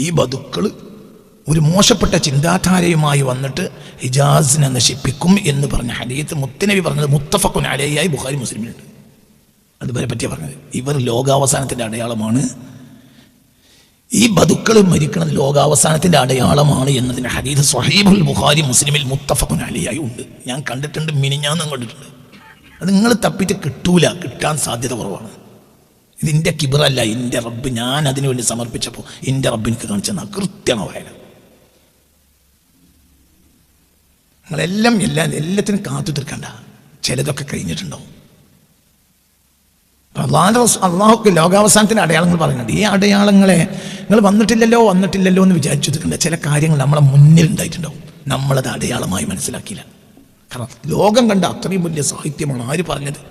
ഈ ബദുക്കൾ ഒരു മോശപ്പെട്ട ചിന്താധാരയുമായി വന്നിട്ട് ഹിജാസിനെ നശിപ്പിക്കും എന്ന് പറഞ്ഞ ഹദീത്ത് മുത്തനബി പറഞ്ഞത് മുത്തഫഖുൻ അലൈഹി ബുഖാരി മുസ്ലിമിലുണ്ട്. അതുവരെ പറ്റിയ പറഞ്ഞത് ഇവർ ലോകാവസാനത്തിൻ്റെ അടയാളമാണ്, ഈ ബദുക്കൾ മരിക്കുന്നത് ലോകാവസാനത്തിൻ്റെ അടയാളമാണ് എന്നതിന് ഹദീത്ത് സ്വഹീഹുൽ ബുഖാരി മുസ്ലിമിൽ മുത്തഫഖുൻ അലൈഹി ഉണ്ട്. ഞാൻ കണ്ടിട്ടുണ്ട്, മിനിഞ്ഞാന്നും കണ്ടിട്ടുണ്ട്. അത് നിങ്ങൾ തപ്പിയിട്ട് കിട്ടൂല, കിട്ടാൻ സാധ്യത കുറവാണ്. ഇതിൻ്റെ കിബറല്ല, എൻ്റെ റബ്ബ് ഞാൻ അതിനു വേണ്ടി സമർപ്പിച്ചപ്പോൾ എൻ്റെ റബ്ബിനിക്ക് കാണിച്ചെന്നാൽ കൃത്യമാണ് വായന. നിങ്ങളെല്ലാം എല്ലാത്തിനും കാത്തു തീർക്കണ്ട, ചിലതൊക്കെ കഴിഞ്ഞിട്ടുണ്ടാവും. അള്ളാഹുക്ക് ലോകാവസാനത്തിൻ്റെ അടയാളങ്ങൾ പറയുന്നുണ്ട്. ഈ അടയാളങ്ങളെ നിങ്ങൾ വന്നിട്ടില്ലല്ലോ എന്ന് വിചാരിച്ചു തീർക്കണ്ട. ചില കാര്യങ്ങൾ നമ്മളെ മുന്നിൽ ഉണ്ടായിട്ടുണ്ടാവും, നമ്മളത് അടയാളമായി മനസ്സിലാക്കിയില്ല. കാരണം ലോകം കണ്ട അത്രയും വലിയ സാഹിത്യമാണ്. ആര് പറഞ്ഞത്?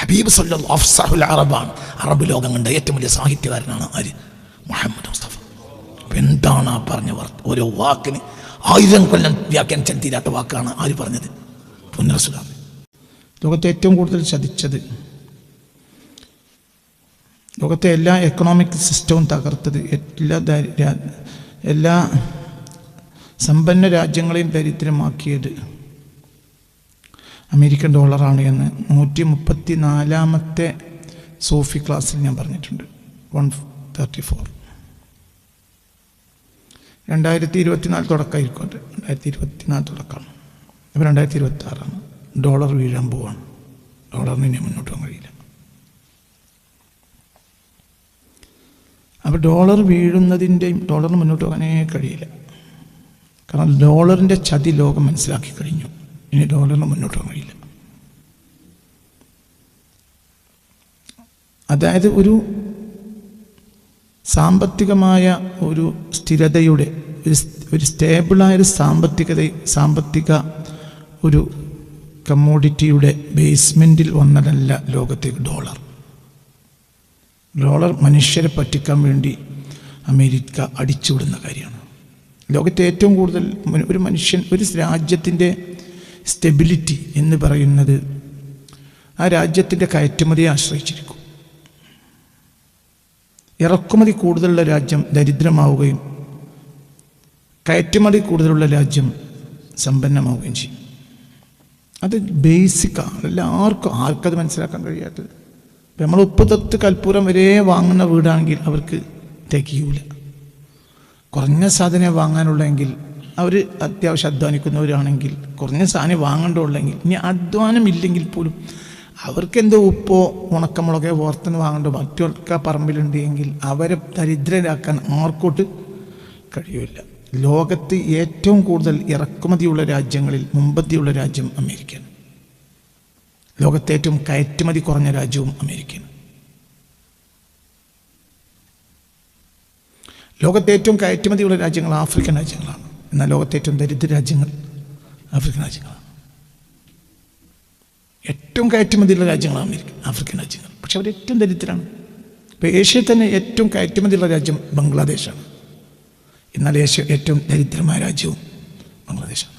ഹബീബ് സല്ലല്ലാഹു അഫ്സഹുൽ അറബാണ്. അറബ് ലോകം കണ്ട ഏറ്റവും വലിയ സാഹിത്യകാരനാണ് ആര്? മുഹമ്മദ് മുസ്തഫ. അപ്പം എന്താണ് ആ പറഞ്ഞ ഓരോ വാക്കിന് 1000 കൊല്ലം വ്യാഖ്യാനിച്ചാൽ തീരാത്ത വാക്കാണ് ആര് പറഞ്ഞത്? പുന്നറസുലാണ്. ലോകത്തെ ഏറ്റവും കൂടുതൽ ചതിച്ചത്, ലോകത്തെ എല്ലാ എക്കണോമിക് സിസ്റ്റവും തകർത്തത്, എല്ലാ സമ്പന്ന രാജ്യങ്ങളെയും ദരിദ്രമാക്കിയത് അമേരിക്കൻ ഡോളറാണ് എന്ന് 134ാമത്തെ സൂഫി ക്ലാസ്സിൽ ഞാൻ പറഞ്ഞിട്ടുണ്ട്. 134. 2024 തുടക്കമായിരിക്കും. 2024 തുടക്കമാണ്. ഇപ്പോൾ 2026 ഡോളർ വീഴാൻ പോവാണ്. ഡോളറിന് ഇനി മുന്നോട്ട് പോകാൻ കഴിയില്ല. അപ്പോൾ ഡോളർ വീഴുന്നതിൻ്റെയും ഡോളറിന് മുന്നോട്ട് പോകാനേ കഴിയില്ല. കാരണം ഡോളറിൻ്റെ ചതി ലോകം മനസ്സിലാക്കി കഴിഞ്ഞു. ഇനി ഡോളറിന് മുന്നോട്ട് പോകാൻ കഴിയില്ല. അതായത് ഒരു സാമ്പത്തികമായ ഒരു സ്ഥിരതയുടെ ഒരു സ്റ്റേബിളായൊരു സാമ്പത്തിക ഒരു കമ്മോഡിറ്റിയുടെ ബേസ്മെൻറ്റിൽ വന്നതല്ല ലോകത്തേക്ക് ഡോളർ. ഡോളർ മനുഷ്യരെ പറ്റിക്കാൻ വേണ്ടി അമേരിക്ക അടിച്ചുവിടുന്ന കാര്യമാണ്. ലോകത്തെ ഏറ്റവും കൂടുതൽ ഒരു രാജ്യത്തിൻ്റെ സ്റ്റെബിലിറ്റി എന്ന് പറയുന്നത് ആ രാജ്യത്തിൻ്റെ കയറ്റുമതിയെ ആശ്രയിച്ചിരിക്കും. ഇറക്കുമതി കൂടുതലുള്ള രാജ്യം ദരിദ്രമാവുകയും കയറ്റുമതി കൂടുതലുള്ള രാജ്യം സമ്പന്നമാവുകയും ചെയ്യും. അത് ബേസിക്കാണ്. ആർക്കത് മനസ്സിലാക്കാൻ കഴിയാത്തത്. നമ്മൾ ഉപ്പ് തൊട്ട് കൽപ്പൂരം വരെ വാങ്ങുന്ന വീടാണെങ്കിൽ അവർക്ക് തികയൂല. കുറഞ്ഞ സാധനം വാങ്ങാനുള്ളെങ്കിൽ അവർ അത്യാവശ്യം അധ്വാനിക്കുന്നവരാണെങ്കിൽ കുറഞ്ഞ സാധനം വാങ്ങേണ്ടുള്ളെങ്കിൽ, ഇനി അധ്വാനം ഇല്ലെങ്കിൽ പോലും അവർക്ക് എന്തോ ഉപ്പോ ഉണക്കമുളകോ ഓർത്തുനിന്ന് വാങ്ങേണ്ടോ മറ്റൊക്കെ പറമ്പിലുണ്ട് എങ്കിൽ അവരെ ദരിദ്രരാക്കാൻ ആർക്കോട്ട് കഴിയില്ല. ലോകത്ത് ഏറ്റവും കൂടുതൽ ഇറക്കുമതിയുള്ള രാജ്യങ്ങളിൽ മുമ്പത്തിയുള്ള രാജ്യം അമേരിക്കയാണ്. ലോകത്തെ ഏറ്റവും കയറ്റുമതി കുറഞ്ഞ രാജ്യവും അമേരിക്കയാണ്. ലോകത്തെ ഏറ്റവും കയറ്റുമതിയുള്ള രാജ്യങ്ങൾ ആഫ്രിക്കൻ രാജ്യങ്ങളാണ്. എന്നാൽ ലോകത്തെ ഏറ്റവും ദരിദ്ര രാജ്യങ്ങൾ ആഫ്രിക്കൻ രാജ്യങ്ങളാണ്. ഏറ്റവും കയറ്റുമതിയുള്ള രാജ്യങ്ങളാണ് ആഫ്രിക്കൻ രാജ്യങ്ങൾ. പക്ഷെ അവർ ഏറ്റവും ദരിദ്രരാണ്. ഇപ്പോൾ ഏഷ്യയിൽ തന്നെ ഏറ്റവും കയറ്റുമതിയുള്ള രാജ്യം ബംഗ്ലാദേശാണ്. എന്നാൽ ഏറ്റവും ദരിദ്രമായ രാജ്യവും ബംഗ്ലാദേശാണ്.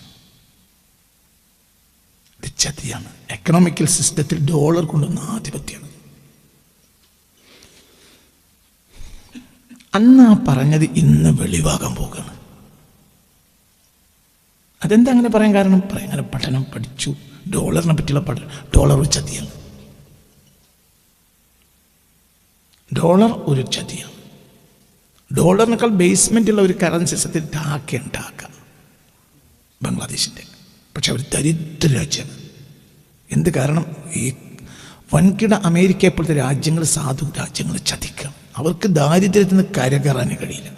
ഇത് ചതിയാണ്. എക്കണോമിക്കൽ സിസ്റ്റത്തിൽ ഡോളർ കൊണ്ടുവന്ന ആധിപത്യമാണ്. അന്ന് ആ പറഞ്ഞത് ഇന്ന് വെളിവാകാൻ പോകുകയാണ്. അതെന്താ അങ്ങനെ പറയാൻ കാരണം? അങ്ങനെ പഠനം പഠിച്ചു. ഡോളറിനെ പറ്റിയുള്ള പഠനം. ഡോളർ ഒരു ചതിയാണ്. ഡോളർ ഒരു ചതിയാണ്. ഡോളറിനേക്കാൾ ബേസ്മെൻറ്റുള്ള ഒരു കറൻസി സത്യത്തിൽ ഢാക്ക ബംഗ്ലാദേശിൻ്റെ. പക്ഷെ അവർ ദരിദ്ര രാജ്യമാണ്. എന്ത് കാരണം? ഈ വൻകിട അമേരിക്കയെ പോലത്തെ രാജ്യങ്ങൾ സാധു രാജ്യങ്ങൾ ചതിക്കണം. അവർക്ക് ദാരിദ്ര്യത്തിൽ നിന്ന് കരകയറാനേ കഴിയില്ല.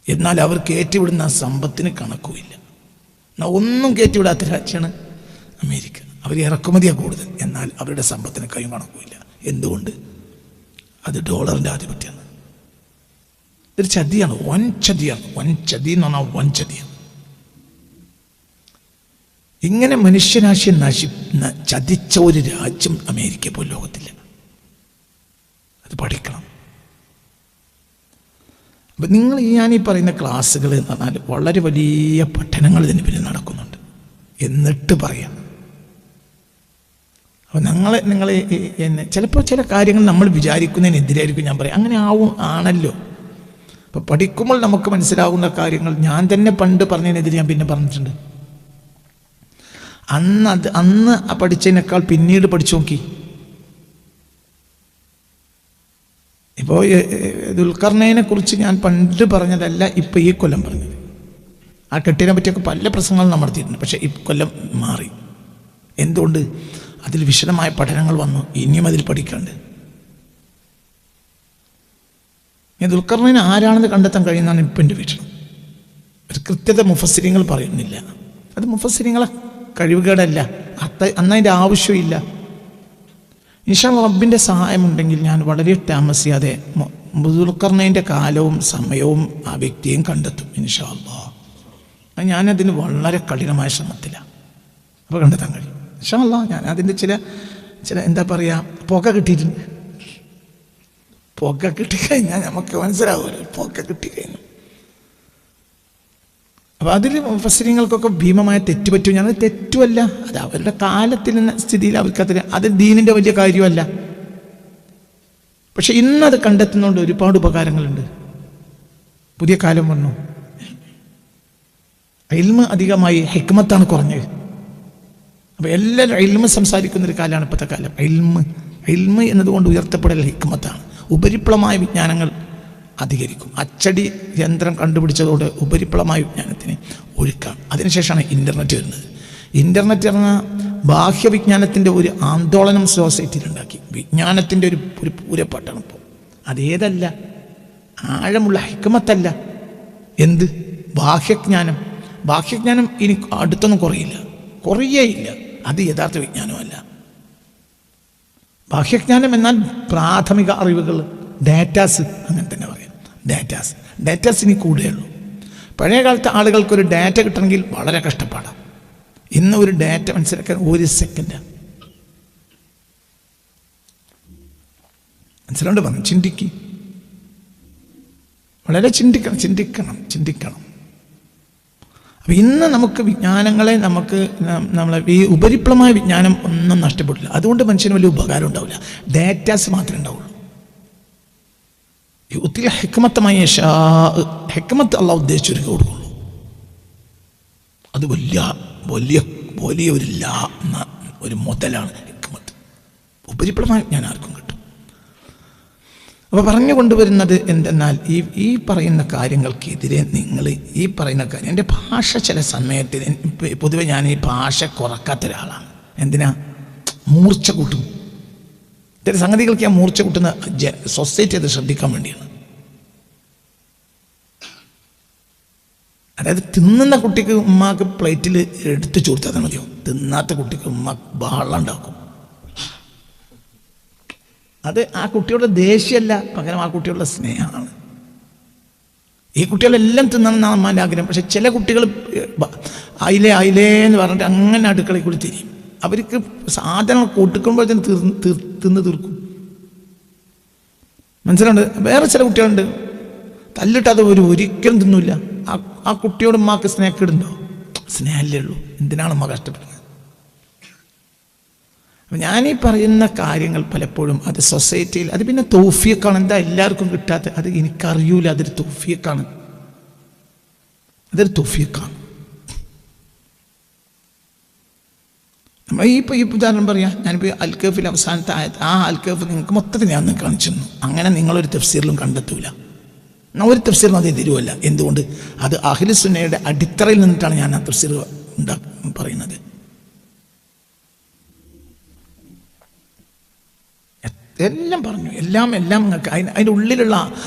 എന്നാൽ അവർ കയറ്റിവിടുന്ന ആ സമ്പത്തിന് കണക്കുമില്ല. ഒന്നും കയറ്റിവിടാത്ത രാജ്യമാണ് അമേരിക്ക. അവർ ഇറക്കുമതിയാണ് കൂടുതൽ, എന്നാൽ അവരുടെ സമ്പത്തിന് കൈയും കണക്കുമില്ല. എന്തുകൊണ്ട്? അത് ഡോളറിൻ്റെ ആധിപത്യമാണ്. ഇതൊരു ചതിയാണ്, വൻ ചതിയാണ്. വൻ ചതി എന്ന് പറഞ്ഞാൽ വൻ ചതിയാണ്. ഇങ്ങനെ മനുഷ്യരാശിയെ ചതിച്ച ഒരു രാജ്യം അമേരിക്ക പോലും ലോകത്തില്ല. അത് പഠിക്കണം. അപ്പം ഞാൻ ഈ പറയുന്ന ക്ലാസ്സുകൾ എന്ന് പറഞ്ഞാൽ വളരെ വലിയ പഠനങ്ങൾ ഇതിന് പിന്നിൽ നടക്കുന്നുണ്ട്. എന്നിട്ട് പറയാം. അപ്പോൾ നിങ്ങളെ ചിലപ്പോൾ ചില കാര്യങ്ങൾ നമ്മൾ വിചാരിക്കുന്നതിനെതിരായിരിക്കും ഞാൻ പറയാം. അങ്ങനെ ആണല്ലോ. അപ്പോൾ പഠിക്കുമ്പോൾ നമുക്ക് മനസ്സിലാകുന്ന കാര്യങ്ങൾ ഞാൻ തന്നെ പണ്ട് പറഞ്ഞതിനെതിരെ ഞാൻ പിന്നെ പറഞ്ഞിട്ടുണ്ട്. അന്ന് പഠിച്ചതിനേക്കാൾ പിന്നീട് പഠിച്ചു നോക്കി. ഇപ്പോൾ ദുൽഖർനൈനെ കുറിച്ച് ഞാൻ പണ്ട് പറഞ്ഞതല്ല ഇപ്പോൾ ഈ കൊല്ലം പറഞ്ഞത്. ആ കെട്ടിനെ പറ്റിയൊക്കെ പല പ്രസംഗങ്ങളും നടത്തിയിട്ടുണ്ട്. പക്ഷേ ഈ കൊല്ലം മാറി. എന്തുകൊണ്ട്? അതിൽ വിശദമായ പഠനങ്ങൾ വന്നു. ഇനിയും അതിൽ പഠിക്കാണ്ട്. ദുൽഖർനൈൻ ആരാണെന്ന് കണ്ടെത്താൻ കഴിയുന്നതാണ് ഇപ്പം എൻ്റെ വീക്ഷണം. ഒരു കൃത്യത മുഫസ്സിരിങ്ങൾ പറയുന്നില്ല. അത് മുഫസ്സിരിങ്ങളെ കഴിവുകേടല്ല, അന്നതിൻ്റെ ആവശ്യമില്ല. ഇൻഷാ അല്ലാഹ് റബ്ബിൻ്റെ സഹായമുണ്ടെങ്കിൽ ഞാൻ വളരെ താമസിയാതെ ദുൽഖർനൈൻ്റെ കാലവും സമയവും ആ വ്യക്തിയും കണ്ടെത്തും ഇൻഷാ അല്ലാഹ്. ഞാനതിന് വളരെ കഠിനമായ ശ്രമത്തിലാണ്. അപ്പോൾ കണ്ടെത്താൻ കഴിയും ഇൻഷാ അല്ലാഹ്. ഞാൻ അതിൻ്റെ ചില എന്താ പറയുക, പുക കിട്ടിയിട്ടുണ്ട്. പുക കിട്ടിക്കഴിഞ്ഞാൽ നമുക്ക് മനസ്സിലാവുമല്ലോ, പുക കിട്ടിക്കഴിഞ്ഞു. അപ്പോൾ അതിൽ മുഫസ്സിരിങ്ങൾക്കൊക്കെ ഭീമമായ തെറ്റ് പറ്റും. ഞാനത് തെറ്റുമല്ല, അത് അവരുടെ കാലത്തിൽ സ്ഥിതിയിൽ അവർക്കതിന് അത് ദീനിൻ്റെ വലിയ കാര്യമല്ല. പക്ഷെ ഇന്നത് കണ്ടെത്തുന്നതുകൊണ്ട് ഒരുപാട് ഉപകാരങ്ങളുണ്ട്. പുതിയ കാലം വന്നു, ഇൽമ് അധികമായി, ഹിക്മത്താണ് കുറഞ്ഞത്. അപ്പോൾ എല്ലാവരും ഇൽമ് സംസാരിക്കുന്നൊരു കാലമാണ് ഇപ്പോഴത്തെ കാലം. ഇൽമ് എന്നതുകൊണ്ട് ഉയർത്തപ്പെടൽ ഹിക്മത്താണ്. ഉപരിപ്ലവമായ വിജ്ഞാനങ്ങൾ അധികരിക്കും. അച്ചടി യന്ത്രം കണ്ടുപിടിച്ചതോടെ ഉപരിപ്ലവമായ വിജ്ഞാനത്തിന് ഒഴുക്കാം. അതിനുശേഷമാണ് ഇൻ്റർനെറ്റ് വരുന്നത്. ഇൻ്റർനെറ്റ് പറഞ്ഞാൽ ബാഹ്യവിജ്ഞാനത്തിൻ്റെ ഒരു ആന്തോളനം സൊസൈറ്റിയിലുണ്ടാക്കി. വിജ്ഞാനത്തിൻ്റെ ഒരു പൂരപ്പാട്ടാണ് ഇപ്പോൾ. അതേതല്ല, ആഴമുള്ള ഹിക്മത്തല്ല. എന്ത്? ബാഹ്യജ്ഞാനം. ബാഹ്യജ്ഞാനം ഇനി അടുത്തൊന്നും കുറയേയില്ല. അത് യഥാർത്ഥ വിജ്ഞാനമല്ല. ബാഹ്യജ്ഞാനം എന്നാൽ പ്രാഥമിക അറിവുകൾ, ഡാറ്റാസ്, അങ്ങനെ തന്നെ പറയാം. ഡാറ്റാസ് ഇനി കൂടുകയുള്ളൂ. പഴയ കാലത്തെ ആളുകൾക്കൊരു ഡാറ്റ കിട്ടണമെങ്കിൽ വളരെ കഷ്ടപ്പാടാണ്. ഇന്ന് ഒരു ഡാറ്റ മനസ്സിലാക്കാൻ 1 സെക്കൻഡാണ്. മനസ്സിലാണ്ട് പറഞ്ഞു. വളരെ ചിന്തിക്കണം. അപ്പം ഇന്ന് നമുക്ക് വിജ്ഞാനങ്ങളെ നമ്മളെ ഈ ഉപരിപ്ലവമായ വിജ്ഞാനം ഒന്നും നഷ്ടപ്പെടില്ല. അതുകൊണ്ട് മനുഷ്യന് വലിയ ഉപകാരം ഉണ്ടാവില്ല. ഡാറ്റാസ് മാത്രമേ ഉണ്ടാവുള്ളൂ. ഹിക്മത്തമായ ഹിക്മത്ത് അള്ളാഹു ഉദ്ദേശിച്ചൊരു കൊടുക്കുള്ളൂ. അത് വലിയ ഒരു മുതലാണ് ഹിക്മത്ത്. ഉപരിപ്ലവമായ വിജ്ഞാനം ആർക്കും കിട്ടും. അപ്പോൾ പറഞ്ഞു കൊണ്ടുവരുന്നത് എന്തെന്നാൽ ഈ പറയുന്ന കാര്യങ്ങൾക്കെതിരെ നിങ്ങൾ ഈ പറയുന്ന കാര്യം, എൻ്റെ ഭാഷ ചില സമയത്ത് പൊതുവെ ഞാൻ ഈ ഭാഷ കുറക്കാത്ത ഒരാളാണ്. എന്തിനാ? മൂർച്ച കൂട്ടും. ചില സംഗതികൾക്ക് ഞാൻ മൂർച്ച കൂട്ടുന്ന സൊസൈറ്റി അത് ശ്രദ്ധിക്കാൻ വേണ്ടിയാണ്. അതായത് തിന്നുന്ന കുട്ടിക്ക് ഉമ്മാക്ക് പ്ലേറ്റിൽ എടുത്ത് ചോദിച്ചാൽ മതിയോ? തിന്നാത്ത കുട്ടിക്ക് ഉമ്മ ബഹളം ഉണ്ടാക്കും. അത് ആ കുട്ടിയുടെ ദേഷ്യമല്ല, പകരം ആ കുട്ടിയുടെ സ്നേഹമാണ്. ഈ കുട്ടികളെല്ലാം തിന്നണമെന്നാണ് അമ്മാൻ്റെ ആഗ്രഹം. പക്ഷെ ചില കുട്ടികൾ അയിലേ എന്ന് പറഞ്ഞിട്ട് അങ്ങനെ അടുക്കളയിൽ കൂടി തിരിയും. അവർക്ക് സാധനങ്ങൾ കൊടുക്കുമ്പോഴത്തേന് തിന്ന് തീർക്കും. മനസ്സിലുണ്ട്. വേറെ ചില കുട്ടികളുണ്ട്, തല്ലിട്ട് അത് ഒരിക്കലും തിന്നില്ല. ആ കുട്ടിയോട് ഉമ്മാക്ക് സ്നേഹക്കേടുണ്ടോ? സ്നേഹമല്ലേ ഉള്ളൂ. എന്തിനാണ് ഉമ്മ കഷ്ടപ്പെടുന്നത്? അപ്പം ഞാനീ പറയുന്ന കാര്യങ്ങൾ പലപ്പോഴും അത് സൊസൈറ്റിയിൽ അത് പിന്നെ തൗഫീഖാണ്. എന്താ എല്ലാവർക്കും കിട്ടാത്ത? അത് എനിക്കറിയൂല. അതൊരു തൗഫീഖാണ്. നമ്മൾ ഈ ഉദാഹരണം പറയാം. ഞാനിപ്പോൾ അൽ-കഹ്ഫിൽ അവസാനത്തെ ആയത്, ആ അൽ-കഹ്ഫ് നിങ്ങൾക്ക് മൊത്തത്തിൽ ഞാൻ കാണിച്ചു തന്നു. അങ്ങനെ നിങ്ങളൊരു തഫ്സീറിലും കണ്ടെത്തൂല. ഒരു തഫ്സീറിനും അത് തരുമല്ല. എന്തുകൊണ്ട്? അത് അഹ്ലു സുന്നയുടെ അടിത്തറയിൽ നിന്നിട്ടാണ് ഞാൻ ആ തഫ്സീർ പറയുന്നത്. എല്ലാം പറഞ്ഞു, എല്ലാം നിങ്ങൾക്ക് അതിൻ്റെ ഉള്ളിലുള്ള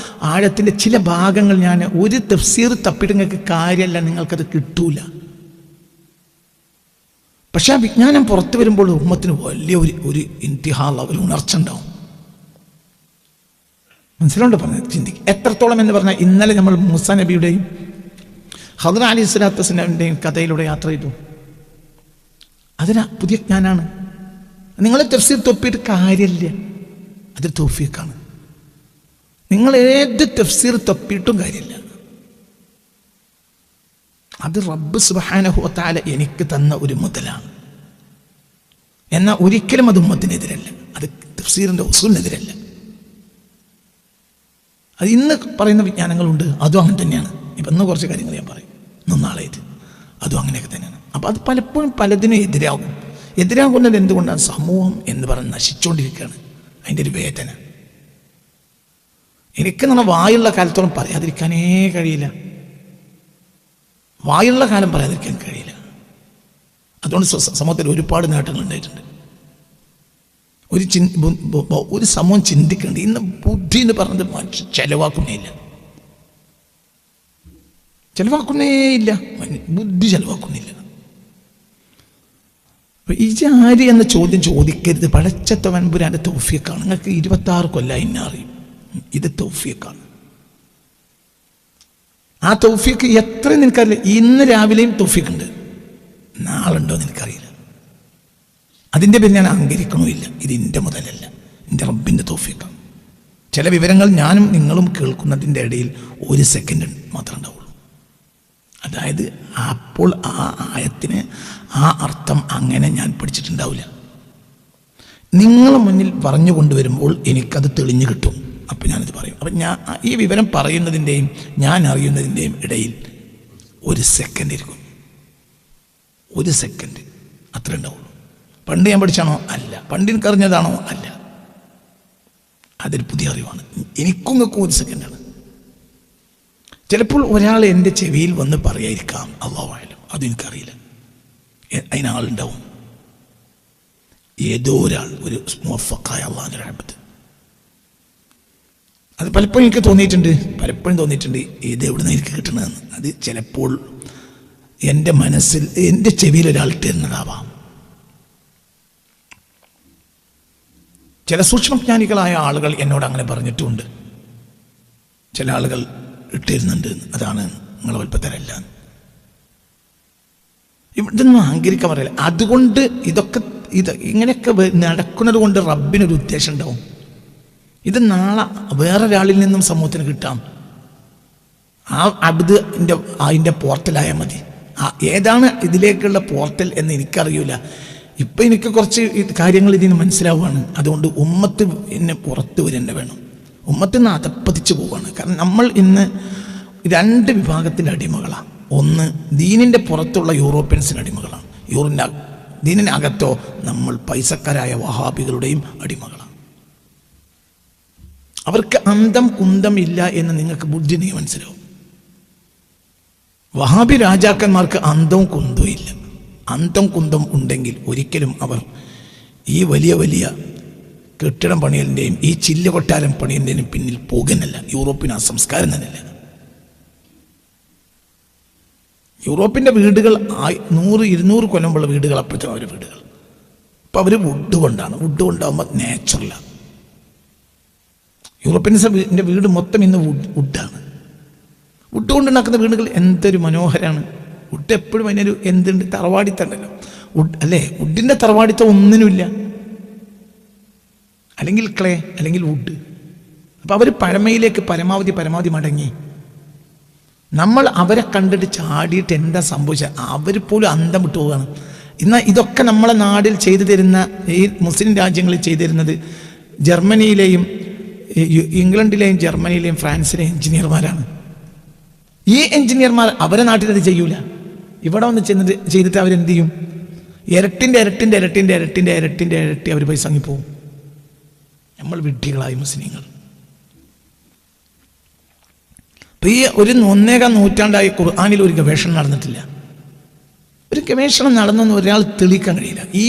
ആഴത്തിൻ്റെ ചില ഭാഗങ്ങൾ ഞാൻ ഒരു തഫ്സീർ തപ്പിയിട്ട് നിങ്ങൾക്ക് കാര്യമല്ല, നിങ്ങൾക്കത് കിട്ടൂല. പക്ഷെ ആ വിജ്ഞാനം പുറത്തു വരുമ്പോൾ ഉമ്മത്തിന് വലിയ ഒരു ഇന്തിഹാല, ഒരു ഉണർച്ച ഉണ്ടാവും. മനസ്സിലുണ്ട് പറഞ്ഞത്? ചിന്തിക്കും. എത്രത്തോളം എന്ന് പറഞ്ഞാൽ ഇന്നലെ നമ്മൾ മൂസാ നബിയുടെയും ഖദർ അലൈഹി സ്വലാത്തു വസ്സലാമിൻ്റെയും കഥയിലൂടെ യാത്ര ചെയ്തു. അതിന് പുതിയ ജ്ഞാനാണ്. നിങ്ങൾ തഫ്സീർ തൊപ്പിയിട്ട് കാര്യമില്ല. അതൊരു തൗഫീഖാണ്. നിങ്ങൾ ഏത് തഫ്സീർ തപ്പിയിട്ടും കാര്യമില്ല. അത് റബ്ബ് സുബ്ഹാനഹു വ തആല എനിക്ക് തന്ന ഒരു മുതലാണ്. എന്നാൽ ഒരിക്കലും അത് ഉമ്മത്തിനെതിരല്ല, അത് തഫ്സീറിൻ്റെ ഉസൂലിനെതിരല്ല. അത് ഇന്ന് പറയുന്ന വിജ്ഞാനങ്ങളുണ്ട്, അതും അങ്ങനെ തന്നെയാണ്. ഇപ്പം ഇന്ന് കുറച്ച് കാര്യങ്ങൾ ഞാൻ പറയും, ഇന്നും നാളെ ഇത് അതും അങ്ങനെയൊക്കെ തന്നെയാണ്. അപ്പോൾ അത് പലപ്പോഴും പലതിനും എതിരാകുന്നത് എന്തുകൊണ്ടാണ്? സമൂഹം എന്ന് പറഞ്ഞ് നശിച്ചുകൊണ്ടിരിക്കുകയാണ്. അതിൻ്റെ ഒരു വേദന എനിക്ക് നമ്മൾ വായുള്ള കാലത്തോളം പറയാതിരിക്കാനേ കഴിയില്ല. വായുള്ള കാലം പറയാതിരിക്കാൻ കഴിയില്ല. അതുകൊണ്ട് സമൂഹത്തിൽ ഒരുപാട് നേട്ടങ്ങൾ ഉണ്ടായിട്ടുണ്ട്. ഒരു സമൂഹം ചിന്തിക്കേണ്ട. ഇന്ന് ബുദ്ധി എന്ന് പറഞ്ഞത് മനുഷ്യൻ ചെലവാക്കുന്നേ ഇല്ല, ബുദ്ധി ചെലവാക്കുന്നില്ല. അപ്പോൾ ഈ ജാരി എന്ന ചോദ്യം ചോദിക്കരുത്. പടച്ച തമ്പുരാന്റെ തൗഫീഖാണ്. നിങ്ങൾക്ക് 26 കൊല്ലം എന്നെ അറിയും, ഇത് തൗഫീഖാണ്. ആ തൗഫീഖ് എത്ര നിനക്കറിയില്ല. ഇന്ന് രാവിലെയും തൗഫീഖുണ്ട്, നാളുണ്ടോ നിനക്കറിയില്ല. അതിൻ്റെ പേര് ഞാൻ അഹങ്കരിക്കണമില്ല. ഇത് എൻ്റെ മുതലല്ല, എൻ്റെ റബ്ബിൻ്റെ തൗഫീഖാണ്. ചില വിവരങ്ങൾ ഞാനും നിങ്ങളും കേൾക്കുന്നതിൻ്റെ ഇടയിൽ 1 സെക്കൻഡ് മാത്രമേ ഉണ്ടാവുള്ളൂ. അതായത് അപ്പോൾ ആ ആയത്തിന് ആ അർത്ഥം അങ്ങനെ ഞാൻ പഠിച്ചിട്ടുണ്ടാവില്ല. നിങ്ങളെ മുന്നിൽ പറഞ്ഞു കൊണ്ടുവരുമ്പോൾ എനിക്കത് തെളിഞ്ഞു കിട്ടും. അപ്പം ഞാനത് പറയും. അപ്പം ഞാൻ ഈ വിവരം പറയുന്നതിൻ്റെയും ഞാൻ അറിയുന്നതിൻ്റെയും ഇടയിൽ 1 സെക്കൻഡ് ഇരിക്കും. 1 സെക്കൻഡ് അത്ര ഉണ്ടാവുള്ളൂ. പണ്ട് ഞാൻ പഠിച്ചാണോ? അല്ല. പണ്ട് എനിക്കറിഞ്ഞതാണോ? അല്ല. അതൊരു പുതിയ അറിവാണ്. എനിക്കും നിൽക്കും 1 സെക്കൻഡാണ്. ചിലപ്പോൾ ഒരാൾ എൻ്റെ ചെവിയിൽ വന്ന് പറയാതിരിക്കാം, അല്ലാഹു അഅലം, അതെനിക്കറിയില്ല. അതിനാളുണ്ടാവും. ഏതോ ഒരാൾ, ഒരു മുവഫഖായ അല്ലാഹുവിൻ്റെ റഹ്മത്ത്. അത് പലപ്പോഴും എനിക്ക് തോന്നിയിട്ടുണ്ട്, ഇത് എവിടെ നിന്ന് എനിക്ക് കിട്ടണമെന്ന്. അത് ചിലപ്പോൾ എൻ്റെ മനസ്സിൽ, എൻ്റെ ചെവിയിൽ ഒരാൾ ഇട്ടിരുന്നതാവാം. ചില സൂക്ഷ്മജ്ഞാനികളായ ആളുകൾ എന്നോട് അങ്ങനെ പറഞ്ഞിട്ടുമുണ്ട്. ചില ആളുകൾ ഇട്ടിരുന്നുണ്ട്, അതാണ് നിങ്ങളെ വലുപ്പത്തരല്ല. ഇവിടുന്ന് അഹങ്കരിക്കാൻ പറയില്ല. അതുകൊണ്ട് ഇങ്ങനെയൊക്കെ നടക്കുന്നത് കൊണ്ട് റബ്ബിനൊരു ഉദ്ദേശം ഉണ്ടാവും. ഇത് നാളെ വേറൊരാളിൽ നിന്നും സമൂഹത്തിന് കിട്ടാം. ആ അതിൻ്റെ പോർട്ടലായാൽ മതി. ഏതാണ് ഇതിലേക്കുള്ള പോർട്ടൽ എന്ന് എനിക്കറിയില്ല. ഇപ്പം എനിക്ക് കുറച്ച് കാര്യങ്ങൾ ഇതിന് മനസ്സിലാവുകയാണ്. അതുകൊണ്ട് ഉമ്മത്ത് എന്നെ പുറത്ത് വരേണ്ട വേണം. ഉമ്മത്തിൽ നിന്ന് അതപ്പതിച്ച് പോവുകയാണ്. കാരണം നമ്മൾ ഇന്ന് 2 വിഭാഗത്തിൻ്റെ അടിമകളാണ്. ഒന്ന്, ദീനിൻ്റെ പുറത്തുള്ള യൂറോപ്യൻസിൻ്റെ അടിമകളാണ്. ദീനിനകത്തോ നമ്മൾ പൈസക്കാരായ വഹാബികളുടെയും അടിമകളാണ്. അവർക്ക് അന്തം കുന്തം ഇല്ല എന്ന് നിങ്ങൾക്ക് ബുദ്ധിനെ മനസ്സിലാവും. വഹാബി രാജാക്കന്മാർക്ക് അന്തവും കുന്തവും ഇല്ല. അന്തം കുന്തം ഉണ്ടെങ്കിൽ ഒരിക്കലും അവർ ഈ വലിയ കെട്ടിടം പണിയലിൻ്റെയും ഈ ചില്ല് കൊട്ടാരം പണിയലിൻ്റെയും പിന്നിൽ പോകുന്നില്ല. യൂറോപ്പിന് ആ സംസ്കാരം തന്നെയല്ല. യൂറോപ്പിൻ്റെ വീടുകൾ 100-200 കൊല്ലമുള്ള വീടുകൾ അപ്പോഴത്തെ അവരുടെ വീടുകൾ. അപ്പോൾ അവർ വുഡ് കൊണ്ടാകുമ്പോൾ നാച്ചുറലാണ്. യൂറോപ്യൻസിൻ്റെ വീട് മൊത്തം ഇന്ന് വുഡാണ്. വുഡ് കൊണ്ടുണ്ടാക്കുന്ന വീടുകൾ എന്തൊരു മനോഹരമാണ്. വുഡ് എപ്പോഴും അതിനൊരു എന്തുണ്ട്, തറവാടിത്തണ്ടല്ലോ. വുഡ് അല്ലേ, വുഡിൻ്റെ തറവാടിത്തം ഒന്നിനുമില്ല. അല്ലെങ്കിൽ ക്ലേ, അല്ലെങ്കിൽ വുഡ്. അപ്പോൾ അവർ പഴമയിലേക്ക് പരമാവധി മടങ്ങി. നമ്മൾ അവരെ കണ്ടിട്ട് ചാടിയിട്ട് എന്താ സംഭവിച്ചത്? അവർ പോലും അന്തം വിട്ടു പോവുകയാണ്. എന്നാൽ ഇതൊക്കെ നമ്മളെ നാട്ടിൽ ചെയ്തു തരുന്ന, ഈ മുസ്ലിം രാജ്യങ്ങളിൽ ചെയ്തു തരുന്നത് ജർമ്മനിയിലെയും ഇംഗ്ലണ്ടിലെയും ജർമ്മനിയിലെയും ഫ്രാൻസിലെയും എഞ്ചിനീയർമാരാണ്. ഈ എഞ്ചിനീയർമാർ അവരെ നാട്ടിലത് ചെയ്യൂല. ഇവിടെ വന്ന് ചെയ്തിട്ട് അവരെന്ത് ചെയ്യും? ഇരട്ടി അവർ പൈസ വാങ്ങിപ്പോവും. നമ്മൾ വിഡ്ഢികളായി മുസ്ലിങ്ങൾ. ഇപ്പം ഈ 1.25 നൂറ്റാണ്ടായി ഖുർആനിൽ ഒരു ഗവേഷണം നടന്നിട്ടില്ല. ഒരു ഗവേഷണം നടന്നെന്ന് ഒരാൾ തെളിയിക്കാൻ കഴിയില്ല. ഈ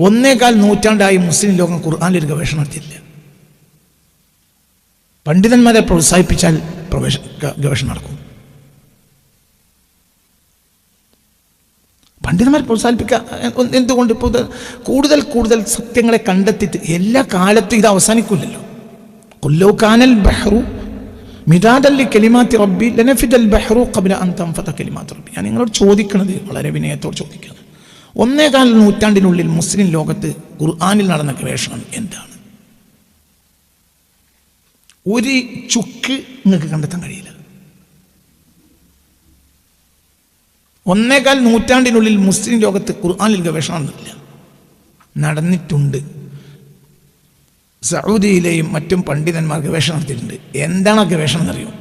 1.25 നൂറ്റാണ്ടായി മുസ്ലിം ലോകം ഖുർആനിൽ ഒരു ഗവേഷണം നടത്തിയില്ല. പണ്ഡിതന്മാരെ പ്രോത്സാഹിപ്പിച്ചാൽ ഗവേഷണം നടക്കും. പണ്ഡിതന്മാരെ പ്രോത്സാഹിപ്പിക്കുക എന്തുകൊണ്ട്? ഇപ്പോൾ കൂടുതൽ സത്യങ്ങളെ കണ്ടെത്തിയിട്ട് എല്ലാ കാലത്തും ഇത് അവസാനിക്കില്ലല്ലോ. ഖുല്ലൗ കാനൽ ബഹ്റു മിദാദൻ ലികലിമാത്തി റബ്ബി ലനഫിദൽ ബഹ്റു ഖബ്ല അൻ തൻഫദ കലിമാത്തു റബ്ബി. ഞാൻ നിങ്ങളോട് ചോദിക്കുന്നത് വളരെ വിനയത്തോട് ചോദിക്കുകയാണ്. 1.25 നൂറ്റാണ്ടിനുള്ളിൽ മുസ്ലിം ലോകത്ത് ഖുർആനിൽ നടന്ന ഗവേഷണം എന്താണ്? ഒരു ചുക്ക് നിങ്ങൾക്ക് കണ്ടെത്താൻ കഴിയില്ല. 1.25 നൂറ്റാണ്ടിനുള്ളിൽ മുസ്ലിം ലോകത്ത് ഖുർആനിൽ ഗവേഷണം നടന്നിട്ടില്ല. നടന്നിട്ടുണ്ട്. സൗദിയിലെയും മറ്റും പണ്ഡിതന്മാർ ഗവേഷണം നടത്തിയിട്ടുണ്ട്. എന്താണ് ആ ഗവേഷണം എന്നറിയോ?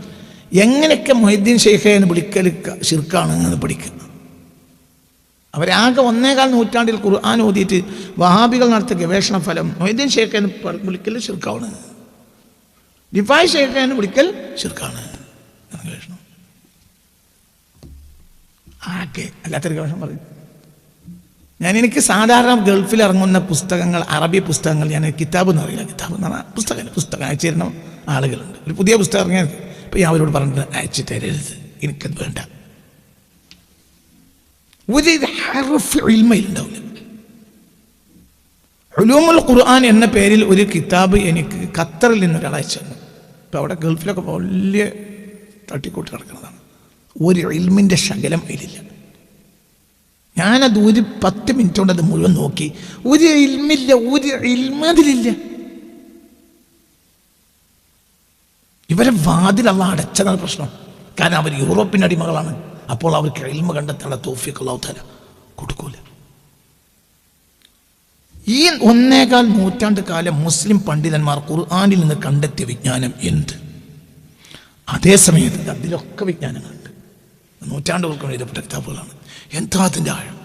എങ്ങനെയൊക്കെ മൊഹീദ്ദീൻ ഷെയ്ഖെ എന്ന് വിളിക്കൽ ശിർക്കാണ് എന്ന് പഠിക്കുക. അവരാകെ 1.25 നൂറ്റാണ്ടിൽ ഖുർആൻ ഓതിയിട്ട് വഹാബികൾ നടത്തിയ ഗവേഷണ ഫലം മൊഹീദ്ദീൻ ഷെയ്ഖെ എന്ന് വിളിക്കൽ ശിർക്കാണ്, റിഫായി ഷെയ്ഖെ എന്ന് വിളിക്കൽ ശിർക്കാണ് ഗവേഷണം. ആകെ അല്ലാത്തൊരു ഗവേഷണം പറയും. എനിക്ക് സാധാരണ ഗൾഫിൽ ഇറങ്ങുന്ന പുസ്തകങ്ങൾ, അറബി പുസ്തകങ്ങൾ, ഞാൻ കിതാബ് എന്ന് അറിയില്ല, കിതാബ് എന്ന് പറഞ്ഞാൽ പുസ്തകം അയച്ചു തരുന്ന ആളുകളുണ്ട്. ഒരു പുതിയ പുസ്തകം ഇറങ്ങിയാൽ ഇപ്പം ഞാൻ അവരോട് പറഞ്ഞിട്ട് അയച്ചു തരരുത്, എനിക്കത് വേണ്ട. ഒരു ഹർഫ് ഇൽമയിലുണ്ടാവില്ല. ഉലൂമുൽ ഖുർആൻ എന്ന പേരിൽ ഒരു കിതാബ് എനിക്ക് ഖത്തറിൽ നിന്നൊരാൾ അയച്ചു തന്നു. ഇപ്പം അവിടെ ഗൾഫിലൊക്കെ വലിയ തട്ടിക്കൂട്ടി നടക്കുന്നതാണ്. ഒരു ഇൽമിൻ്റെ ശകലം അതിലില്ല. ഞാനത് ഒരു 10 മിനിറ്റ് കൊണ്ട് അത് മുഴുവൻ നോക്കി. ഒരു ഇൽമില്ല, ഒരു ഇൽമ അതിലില്ല. ഇവരെ വാതിൽ അള്ളാഹ് അടച്ചതാണ് പ്രശ്നം. കാരണം അവർ യൂറോപ്പിൻ്റെ അടിമകളാണ്. അപ്പോൾ അവർക്ക് ഇൽമ കണ്ടെത്താനുള്ള തൗഫീഖ് അല്ലാഹു തആല കൊടുക്കൂല. ഈ 1.25 നൂറ്റാണ്ട് കാലം മുസ്ലിം പണ്ഡിതന്മാർ ഖുർആനിൽ നിന്ന് കണ്ടെത്തിയ വിജ്ഞാനം എന്ത്? അതേ സമയത്ത് അതിലൊക്കെ വിജ്ഞാനങ്ങളുണ്ട്. നൂറ്റാണ്ടുകൾക്ക് എഴുതപ്പെട്ട കിതാബുകളാണ്. എന്താ അതിൻ്റെ ആഴം?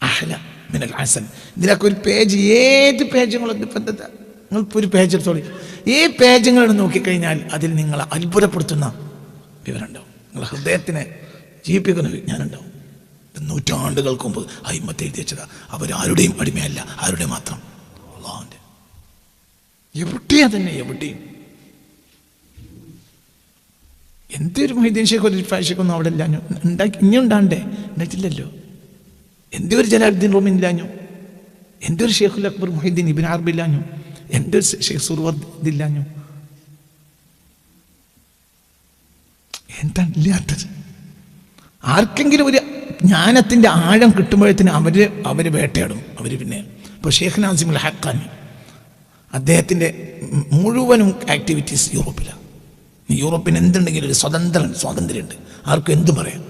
അഹ്ല മിനൽ ഹസൻ. ഇതിലൊക്കെ ഒരു പേജ്, ഏത് നിങ്ങളിപ്പോൾ ഒരു പേജ് എടുത്തോളി. ഈ പേജുകൾ നോക്കിക്കഴിഞ്ഞാൽ അതിൽ നിങ്ങളെ അത്ഭുതപ്പെടുത്തുന്ന വിവരം ഉണ്ടാവും. നിങ്ങളുടെ ഹൃദയത്തിനെ ജീവിപ്പിക്കുന്ന വിജ്ഞാനം ഉണ്ടാവും. നൂറ്റാണ്ടുകൾക്ക് മുമ്പ് അയിമത്ത് എഴുതി വെച്ചതാ. അവരാരുടെയും അടിമയല്ല, ആരുടെ മാത്രം? അല്ലാഹുവിൻ്റെ. എവിടെയാ തന്നെ, എവിടെയും. എന്തൊരു മൊഹീദ്ദീൻ ഷെയ്ഖ്, ഒരു റിഫായി ഷെയ്ഖൊന്നും അവിടെ ഇല്ലാഞ്ഞു. ഇനി ഉണ്ടാണ്ടേ? ഉണ്ടായിട്ടില്ലല്ലോ. എന്തൊരു ജലാലുദ്ദീൻ റൂമി ഇല്ലാഞ്ഞു, എന്തൊരു ഷെയ്ഖുൽ അക്ബർ മുഹീദ്ദീൻ ഇബ്ൻ അറബി ഇല്ലാഞ്ഞു, എന്തൊരു ഷെയ്ഖ് സുർവർദി ഇല്ലാഞ്ഞു. എന്താണ് ഇല്ലാത്തത്? ആർക്കെങ്കിലും ഒരു ജ്ഞാനത്തിൻ്റെ ആഴം കിട്ടുമ്പോഴത്തേന് അവർ വേട്ടയാടും. അവർ പിന്നെ ഇപ്പോൾ ഷെയ്ഖ് നാസിമുൽ ഹഖാനി, അദ്ദേഹത്തിൻ്റെ മുഴുവനും ആക്ടിവിറ്റീസ് യൂറോപ്പിലാണ്. യൂറോപ്പിന് എന്തുണ്ടെങ്കിലും ഒരു സ്വാതന്ത്ര്യമുണ്ട്. ആർക്കും എന്തു പറയാം.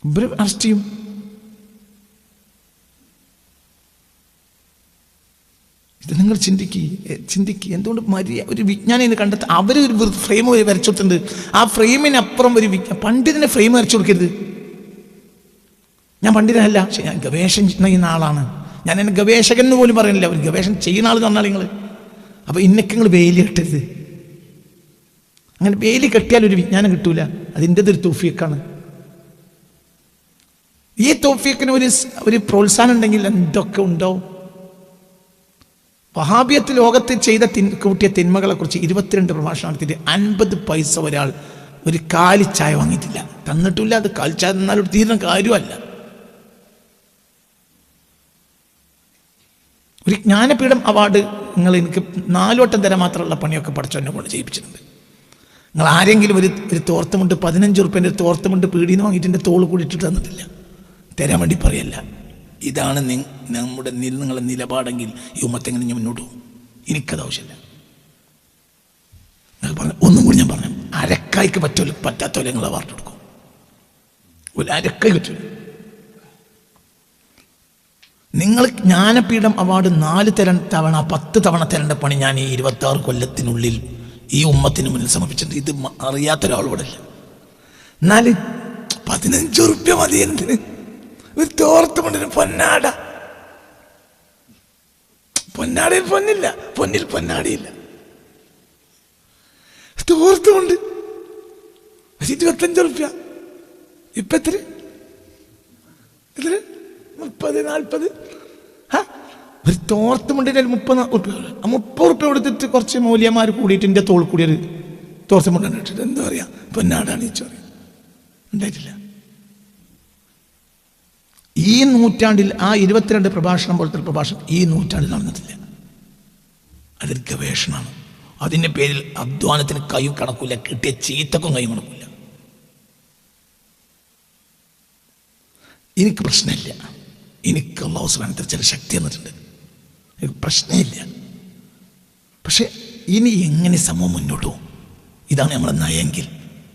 ഇവർ അറസ്റ്റ് ചെയ്യും. ഇത് നിങ്ങൾ ചിന്തിക്കുക. എന്തുകൊണ്ട് ഒരു വിജ്ഞാനം ഇത് കണ്ടെത്താൻ അവർ ഒരു ഫ്രെയിം വരച്ചു കൊടുത്തിട്ടുണ്ട്. ആ ഫ്രെയിമിനപ്പുറം ഒരു പണ്ഡിതനെ ഫ്രെയിം വരച്ചു കൊടുക്കരുത്. ഞാൻ പണ്ഡിതനല്ല, പക്ഷെ ഞാൻ ഗവേഷണം ചെയ്യുന്ന ആളാണ്. ഞാൻ എന്നെ ഗവേഷകൻ എന്ന് പോലും പറയുന്നില്ല. ഒരു ഗവേഷണം ചെയ്യുന്ന ആൾ എന്ന് പറഞ്ഞാൽ നിങ്ങൾ. അപ്പോൾ ഇന്നൊക്കെ നിങ്ങൾ വേലി കെട്ടരുത്. അങ്ങനെ വേലി കെട്ടിയാൽ ഒരു വിജ്ഞാനം കിട്ടൂല. അതിൻ്റെതൊരു തൗഫീഖാണ്. ഈ തൗഫീഖിന് ഒരു പ്രോത്സാഹനം ഉണ്ടെങ്കിൽ എന്തൊക്കെ ഉണ്ടാവും. വഹാബിയത്ത് ലോകത്ത് കൂട്ടിയ തിന്മകളെ കുറിച്ച് 22 പ്രഭാഷണം നടത്തിയിട്ട് 50 പൈസ ഒരാൾ ഒരു കാലിച്ചായ വാങ്ങിയിട്ടില്ല, തന്നിട്ടില്ല. അത് കാലിച്ചായ തന്നാൽ ഒരു തീരുന്ന കാര്യമല്ല. ഒരു ജ്ഞാനപീഠം അവാർഡ് എനിക്ക് 4 വട്ടം തരാൻ മാത്രമുള്ള പണിയൊക്കെ പഠിച്ചവനെ കൊണ്ട് ചെയ്യിപ്പിച്ചിട്ടുണ്ട്. നിങ്ങൾ ആരെങ്കിലും ഒരു തോർത്തുമുണ്ട് 15 റുപ്യൻ്റെ ഒരു തോർത്തുമുണ്ട് പീടിന്ന് വാങ്ങിയിട്ട് എൻ്റെ തോൾ കൂടി ഇട്ടിട്ട് തന്നിട്ടില്ല. തരാൻ വേണ്ടി പറയല്ല. ഇതാണ് നിങ്ങളുടെ നിലപാടെങ്കിൽ ഈ ഉമ്മത്തെങ്ങനെ ഞാൻ മുന്നോട്ട് പോകും. എനിക്കത് ആവശ്യമില്ല. നിങ്ങൾ പറഞ്ഞു, ഒന്നും കൂടി ഞാൻ പറഞ്ഞു, അരക്കായ്ക്ക് പറ്റാത്തവരെ നിങ്ങൾ അവാർഡ് കൊടുക്കും. ഒരു അരക്കായ് പറ്റില്ല. നിങ്ങൾ ജ്ഞാനപീഠം അവാർഡ് 4 തവണ 10 തവണ തരേണ്ട പണി ഞാൻ ഈ 26 കൊല്ലത്തിനുള്ളിൽ ഈ ഉമ്മത്തിന് മുന്നിൽ സമർപ്പിച്ചിട്ടുണ്ട്. ഇത് അറിയാത്ത ഒരാളോടെ ഇല്ല. എന്നാൽ 15 റുപ്യ മതി എന്തിന്? ഒരു തോർത്തുമുണ്ടിന് പൊന്നാടയിൽ പൊന്നില്ല, പൊന്നിൽ പൊന്നാടിയില്ല. തോർത്തുമുണ്ട് 25 റുപ്യ. ഇപ്പൊ എത്ര? 30-40. ഒരു തോർത്തുമുണ്ടിന് 30 റുപ്യ. 30 റുപ്യ കൊടുത്തിട്ട് കുറച്ച് മൂല്യന്മാർ കൂടിയിട്ട് എൻ്റെ തോൾ കൂടി ഒരു തോർത്തുമുണ്ടാണ് ഇട്ടിട്ട് എന്താ പറയാ, പൊന്നാടാണ് ഈ ചോറി. ഉണ്ടായിട്ടില്ല. ഈ നൂറ്റാണ്ടിൽ ആ 22 പ്രഭാഷണം പോലത്തെ പ്രഭാഷണം ഈ നൂറ്റാണ്ടിൽ നടന്നിട്ടില്ല. അതൊരു ഗവേഷണമാണ്. അതിൻ്റെ പേരിൽ അധ്വാനത്തിന് കൈ കണക്കില്ല, കിട്ടിയ ചീത്തക്കും കൈ കണക്കില്ല. എനിക്ക് പ്രശ്നമില്ല. എനിക്ക് അല്ലാഹു സുബ്ഹാനഹു ചില ശക്തി തന്നിട്ടുണ്ട്. എനിക്ക് പ്രശ്നമില്ല. പക്ഷെ ഇനി എങ്ങനെ സമൂഹം മുന്നോട്ട് പോകും? ഇതാണ് നമ്മളെ നയെങ്കിൽ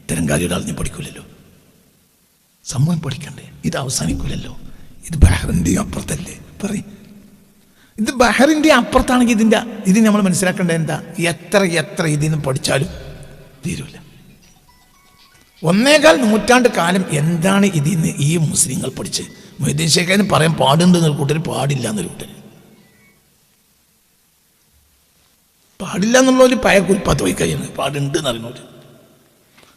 ഇത്തരം കാര്യങ്ങൾ അറിഞ്ഞ് പഠിക്കില്ലല്ലോ. സമൂഹം പഠിക്കണ്ടേ? ഇത് അവസാനിക്കില്ലല്ലോ. ഇത് ബഹ്റിൻ്റെയും അപ്പുറത്തല്ലേ പറയും. ഇത് ബഹറിൻ്റെ അപ്പുറത്താണെങ്കിൽ ഇത് നമ്മൾ മനസ്സിലാക്കേണ്ടത് എന്താ? എത്ര ഇതിൽ നിന്ന് പഠിച്ചാലും തീരൂല. 1.25 നൂറ്റാണ്ട് കാലം എന്താണ് ഇതിൽ നിന്ന് ഈ മുസ്ലിങ്ങൾ പഠിച്ച്? മൊയ്തീൻ ശേഖരന് പറയാൻ പാടുണ്ട് എന്നൊരു കൂട്ടർ, പാടില്ല എന്നൊരു കൂട്ടർ. പാടില്ല എന്നുള്ളൊരു പയ കുറിപ്പാത്ത് പോയി കഴിയുന്നത്, പാടുണ്ട് എന്ന് അറിയുന്നവർ.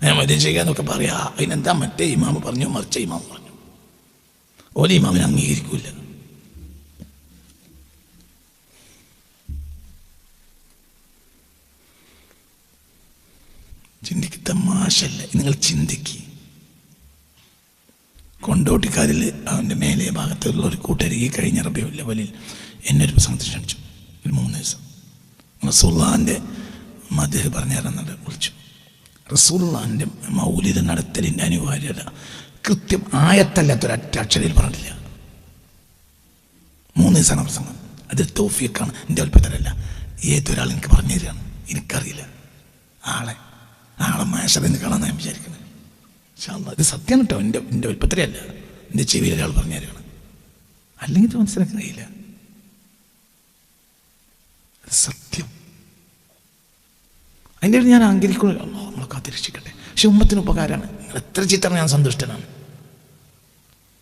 ഞാൻ മൊയ്തീൻ ശേഖരനൊക്കെ പറയാ, അതിനെന്താ മറ്റേ ഇമാമ് പറഞ്ഞു, മറിച്ച ഇമാമ് പറഞ്ഞു. ഓരോ ഇമാമിനെ അംഗീകരിക്കൂല. ചിന്തിക്ക്, തമാശല്ല. നിങ്ങൾ ചിന്തിക്ക്. കൊണ്ടോട്ടിക്കാരിൽ അവൻ്റെ മേലെ ഭാഗത്തുള്ള ഒരു കൂട്ടർ ഈ കഴിഞ്ഞ റബീഉൽ അവ്വലിൽ എന്നൊരു പ്രസംഗത്തിൽ ക്ഷണിച്ചു. ഒരു 3 ദിവസം റസൂലുള്ളാഹിൻ്റെ മദ്ഹ് പറഞ്ഞു തരുന്നത് വിളിച്ചു. റസൂലുള്ളാഹിൻ്റെ മൗലിദ് നടത്തലിൻ്റെ അനിവാര്യത കൃത്യം ആയത്തല്ലാത്തൊരൊറ്റ അക്ഷരയിൽ പറഞ്ഞില്ല. 3 ദിവസമാണ് പ്രസംഗം. അത് തൗഫീഖാണ്, എൻ്റെ അല്പത്തരല്ല. ഏതൊരാൾ എനിക്ക് പറഞ്ഞു തരികയാണ്, എനിക്കറിയില്ല. ആളെ മാഷറെന്ന് കാണാൻ ഞാൻ വിചാരിക്കുന്നത്. ഇത് സത്യം കേട്ടോ, എൻ്റെ ഉൽപ്പത്തരയല്ല, എൻ്റെ ചെവിയിൽ ഒരാൾ പറഞ്ഞു തരികയാണ്. അല്ലെങ്കിൽ ഇത് മനസ്സിലാക്കാൻ കഴിയില്ല. സത്യം. അതിൻ്റെ ഞാൻ അംഗീകരിക്കുന്നില്ല. നമ്മളെ കാത്തിരക്ഷിക്കട്ടെ. പക്ഷെ ഉമ്മത്തിന് ഉപകാരമാണ്. നിങ്ങൾ എത്ര ചിത്രം ഞാൻ സന്തുഷ്ടനാണ്.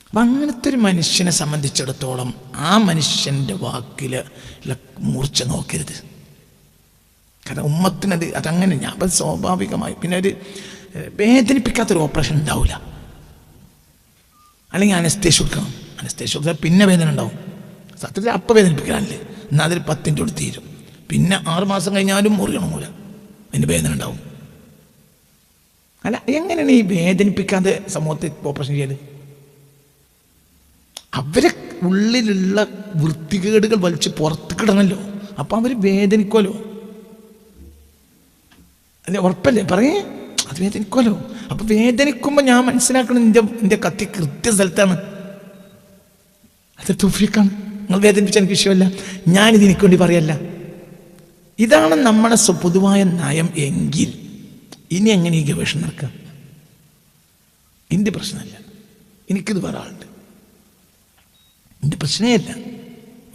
അപ്പം അങ്ങനത്തെ ഒരു മനുഷ്യനെ സംബന്ധിച്ചിടത്തോളം ആ മനുഷ്യൻ്റെ വാക്കിൽ മൂർച്ച നോക്കരുത്. കാരണം ഉമ്മത്തിനത് അതങ്ങനെ. ഞാൻ അപ്പം സ്വാഭാവികമായി പിന്നെ ഒരു വേദനിപ്പിക്കാത്തൊരു ഓപ്പറേഷൻ ഉണ്ടാവില്ല. അല്ലെങ്കിൽ അനസ്തേഷ്യ കൊടുക്കണം. അനസ്തേഷ്യ കൊടുത്താൽ പിന്നെ വേദന ഉണ്ടാവും. സത്യത്തിൽ അപ്പം വേദനിപ്പിക്കാനല്ലേ, എന്നാൽ അതിൽ 10 മിനിറ്റ് തീരും. പിന്നെ 6 മാസം കഴിഞ്ഞാലും മുറിയണമൂല, അതിൻ്റെ വേദന ഉണ്ടാവും. അല്ല, എങ്ങനെയാണ് ഈ വേദനിപ്പിക്കാതെ സമൂഹത്തെ ഓപ്പറേഷൻ ചെയ്യല്? അവരെ ഉള്ളിലുള്ള വൃത്തികേടുകൾ വലിച്ച് പുറത്ത് കിടണമല്ലോ. അപ്പം അവർ വേദനിക്കുമല്ലോ. അല്ലെ, ഉറപ്പല്ലേ? പറയേ, അത് വേദനിക്കുമല്ലോ. അപ്പം വേദനിക്കുമ്പോൾ ഞാൻ മനസ്സിലാക്കണം, എൻ്റെ കത്തി കൃത്യ സ്ഥലത്താണ്. അത് തൗഫീഖാണ്. നിങ്ങൾ വേദനിപ്പിച്ച എനിക്ക് വിഷയമല്ല. ഞാനിത് എനിക്ക് വേണ്ടി പറയല്ല. ഇതാണ് നമ്മുടെ പൊതുവായ നയം എങ്കിൽ ഇനി എങ്ങനെ ഈ ഗവേഷണം നടക്കുക? എൻ്റെ പ്രശ്നമല്ല, എനിക്കിത് വേറെ ആളുണ്ട്. എൻ്റെ പ്രശ്നമല്ല,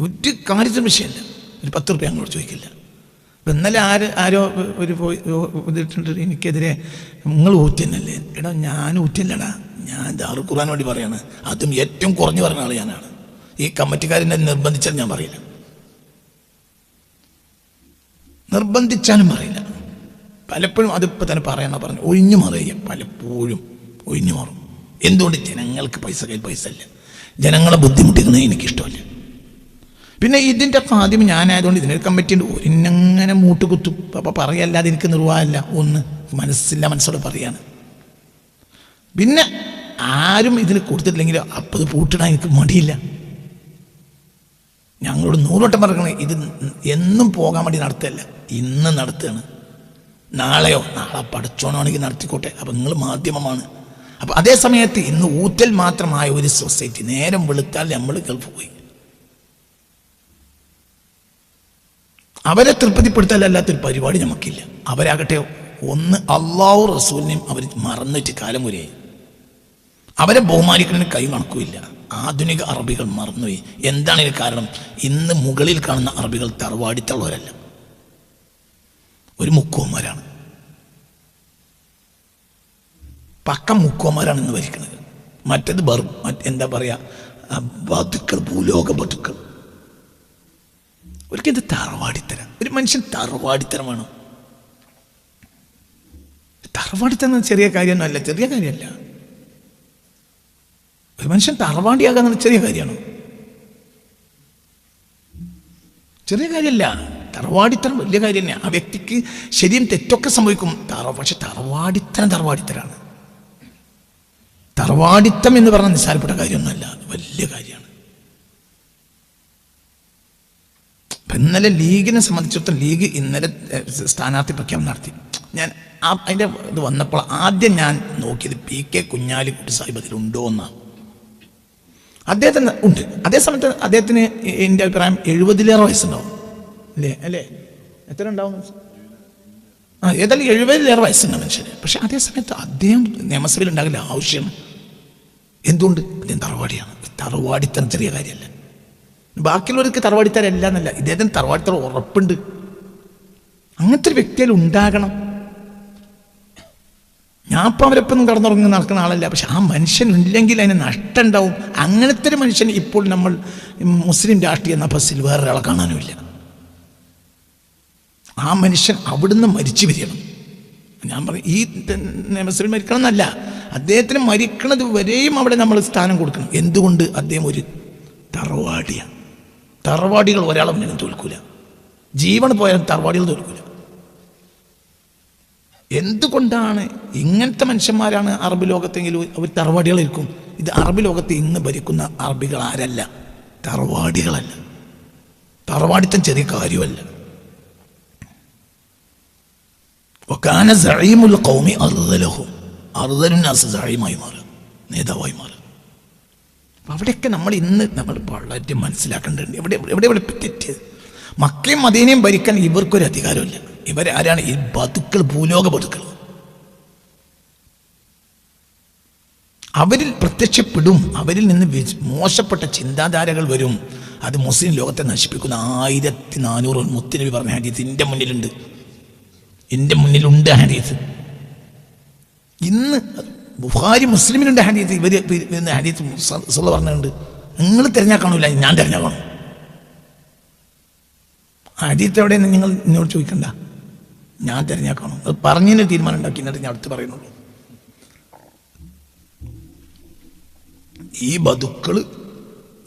ഒരു കാര്യത്തിനും വിഷയമല്ല. ഒരു 10 റുപ്യ ഞങ്ങളോട് ചോദിക്കില്ല. ഇപ്പം ഇന്നലെ ആരോ ഒരു ഇതിട്ടുണ്ട് എനിക്കെതിരെ, നിങ്ങൾ ഊറ്റന്നല്ലേ? എടാ, ഞാൻ ഊറ്റല്ലടാ, ഞാൻ ദാറുൽ ഖുർആൻ വേണ്ടി പറയാണ്. അതും ഏറ്റവും കുറഞ്ഞു പറഞ്ഞ ആൾ ഞാനാണ്. ഈ കമ്മിറ്റിക്കാരനെ നിർബന്ധിച്ചാൽ ഞാൻ പറയില്ല, നിർബന്ധിച്ചാലും പറയില്ല. പലപ്പോഴും അതിപ്പോൾ തന്നെ പറഞ്ഞു ഒഴിഞ്ഞു മാറുക. പലപ്പോഴും ഒഴിഞ്ഞു മാറും. എന്തുകൊണ്ട്? ജനങ്ങൾക്ക് കയ്യിൽ പൈസ ഇല്ല. ജനങ്ങളെ ബുദ്ധിമുട്ടിക്കുന്നത് എനിക്കിഷ്ടമല്ല. പിന്നെ ഇതിൻ്റെ ആദ്യം ഞാനായതുകൊണ്ട് ഇതിനൊരു കമ്മിറ്റി ഉണ്ട്. ഒരിങ്ങനെ മൂട്ടുകുത്തും. അപ്പം പറയല്ലാതെ എനിക്ക് നിർവാഹമില്ല. ഒന്ന് മനസ്സോടെ പറയാണ്. പിന്നെ ആരും ഇതിന് കൊടുത്തിട്ടില്ലെങ്കിൽ അപ്പം ഇത് പൂട്ടിടാൻ എനിക്ക് മടിയില്ല. ഞങ്ങളോട് 100 വട്ടം പറയണേ, ഇത് എന്നും പോകാൻ വേണ്ടി നടത്തുകയല്ല, ഇന്ന് നടത്തുകയാണ്. നാളെ പഠിച്ചോണാണെങ്കിൽ നടത്തിക്കോട്ടെ. അപ്പം നിങ്ങൾ മാധ്യമമാണ്. അപ്പം അതേ സമയത്ത് ഇന്ന് ഊറ്റൽ മാത്രമായ ഒരു സൊസൈറ്റി, നേരം വെളുത്താൽ നമ്മൾ ഗൾഫ് പോയി. അവരെ തൃപ്തിപ്പെടുത്താനല്ലാത്തൊരു പരിപാടി നമുക്കില്ല. അവരാകട്ടെ ഒന്ന് അള്ളാഹു റസൂലിനെയും അവർ മറന്നിട്ട് കാലം വരെയായി. അവരെ ബഹുമാനിക്കുന്നതിന് കൈ കണക്കുമില്ല. ആധുനിക അറബികൾ മറന്നുപോയി. എന്താണ് ഇതിന് കാരണം? ഇന്ന് മുകളിൽ കാണുന്ന അറബികൾ തറവാടിത്തുള്ളവരല്ല, ഒരു മുക്കോന്മാരാണ്. പക്കം മുക്കോന്മാരാണ് ഇന്ന് ഭരിക്കുന്നത്. മറ്റേത് എന്താ പറയുക, ബതുക്കൾ, ഭൂലോക ബതുക്കൾ. ഒരിക്കലും ഇത് തറവാടിത്തരം. ഒരു മനുഷ്യൻ തറവാടിത്തരമാണ്. തറവാടിത്തരം ചെറിയ കാര്യമൊന്നുമല്ല, ചെറിയ കാര്യമല്ല. ഒരു മനുഷ്യൻ തറവാടിയാകാന്ന് ചെറിയ കാര്യമാണോ? ചെറിയ കാര്യമല്ല. തറവാടിത്തരം വലിയ കാര്യം തന്നെ. ആ വ്യക്തിക്ക് ശരിയും തെറ്റൊക്കെ സംഭവിക്കും. പക്ഷെ തറവാടിത്തരാണ്. തറവാടിത്തം എന്ന് പറഞ്ഞാൽ നിസ്സാരപ്പെട്ട കാര്യമൊന്നുമല്ല, വലിയ കാര്യമാണ്. ഇന്നലെ ലീഗിനെ സംബന്ധിച്ചിടത്തോളം ലീഗ് ഇന്നലെ സ്ഥാനാർത്ഥി പ്രഖ്യാപനം നടത്തി. ഞാൻ അതിൻ്റെ ഇത് വന്നപ്പോൾ ആദ്യം ഞാൻ നോക്കിയത് PK കുഞ്ഞാലിക്കുട്ടി സാഹിബ് അതിലുണ്ടോ എന്നാണ്. അദ്ദേഹത്തിന് ഉണ്ട്. അതേസമയത്ത് അദ്ദേഹത്തിന് എൻ്റെ അഭിപ്രായം 70-ലേറെ വയസ്സുണ്ടാവും. അല്ലേ? എത്ര ഉണ്ടാവും? ഏതായാലും 70-ലേറെ വയസ്സുണ്ട് മനുഷ്യന്. പക്ഷെ അതേസമയത്ത് അദ്ദേഹം നിയമസഭയിൽ ഉണ്ടാകില്ല ആവശ്യം. എന്തുകൊണ്ട്? അദ്ദേഹം തറവാടിയാണ്. തറവാടിത്തരം ചെറിയ കാര്യമല്ല. ബാക്കിയുള്ളവർക്ക് തറവാടിത്തരല്ല എന്നല്ല, ഇദ്ദേഹത്തിന് തറവാടിത്തറ ഉറപ്പുണ്ട്. അങ്ങനത്തെ ഒരു വ്യക്തിയിൽ ഉണ്ടാകണം. ഞാൻ ഇപ്പം അവരൊപ്പം കടന്നുറങ്ങി നടക്കുന്ന ആളല്ല, പക്ഷെ ആ മനുഷ്യനില്ലെങ്കിൽ അതിന് നഷ്ടം ഉണ്ടാവും. അങ്ങനത്തെ ഒരു മനുഷ്യൻ ഇപ്പോൾ നമ്മൾ മുസ്ലിം രാഷ്ട്രീയ നഭസിൽ വേറൊരാളെ കാണാനുമില്ല. ആ മനുഷ്യൻ അവിടുന്ന് മരിച്ചു വരികയാണ്. ഞാൻ പറയും ഈ മുസ്ലിം മരിക്കണം എന്നല്ല, അദ്ദേഹത്തിന് മരിക്കണത് വരെയും അവിടെ നമ്മൾ സ്ഥാനം കൊടുക്കണം. എന്തുകൊണ്ട്? അദ്ദേഹം ഒരു തറവാടിയാണ്. തറവാടികൾ ഒരാളെ മുന്നിലും തോൽക്കൂല. ജീവൻ പോയാലും തറവാടികൾ തോൽക്കൂല. എന്തുകൊണ്ടാണ്? ഇങ്ങനത്തെ മനുഷ്യന്മാരാണ് അറബ് ലോകത്തെങ്കിലും അവർ തറവാടികളിരിക്കും. ഇത് അറബ് ലോകത്ത് ഇന്ന് ഭരിക്കുന്ന അറബികൾ ആരല്ല? തറവാടികളല്ല. തറവാടിത്തം ചെറിയ കാര്യമല്ല. വകാന സഈമുൽ ഖൗമി അർദലഹു, അർദലുന്നാസ് സഈമായി മാറുക, നേതാവായി മാറുക. അവിടെയൊക്കെ നമ്മൾ ഇന്ന് നമ്മൾ വളരെ മനസ്സിലാക്കേണ്ടതുണ്ട്. എവിടെ തെറ്റ്? മക്കയും മദീനയും ഭരിക്കാൻ ഇവർക്കൊരു അധികാരമില്ല. ഇവരാരാണ്? ഈ ബതുക്കൾ, ഭൂലോക ബതുക്കൾ. അവരിൽ പ്രത്യക്ഷപ്പെടും. അവരിൽ നിന്ന് മോശപ്പെട്ട ചിന്താധാരകൾ വരും. അത് മുസ്ലിം ലോകത്തെ നശിപ്പിക്കുന്ന 1400 മുത്തുനബി പറഞ്ഞ ഹദീസ് എൻ്റെ മുന്നിലുണ്ട്. എൻ്റെ മുന്നിലുണ്ട് ഹദീസ്. ഇന്ന് ബുഖാരി മുസ്ലിമിലുണ്ട് ഹദീസ്. ഇവർ ഹദീസ് റസൂലുള്ളാഹി പറഞ്ഞിട്ടുണ്ട്. നിങ്ങൾ തിരഞ്ഞാൽ കാണൂല, ഞാൻ തിരഞ്ഞാൽ കാണും. ഹദീസ് എവിടെയെന്ന് നിങ്ങൾ എന്നോട് ചോദിക്കണ്ട, ഞാൻ തിരഞ്ഞാൽ കാണും. അത് പറഞ്ഞതിന് തീരുമാനം ഉണ്ടാക്കി, എന്നിട്ട് ഞാൻ അടുത്ത് പറയുന്നുള്ളൂ. ഈ ബതുക്കള്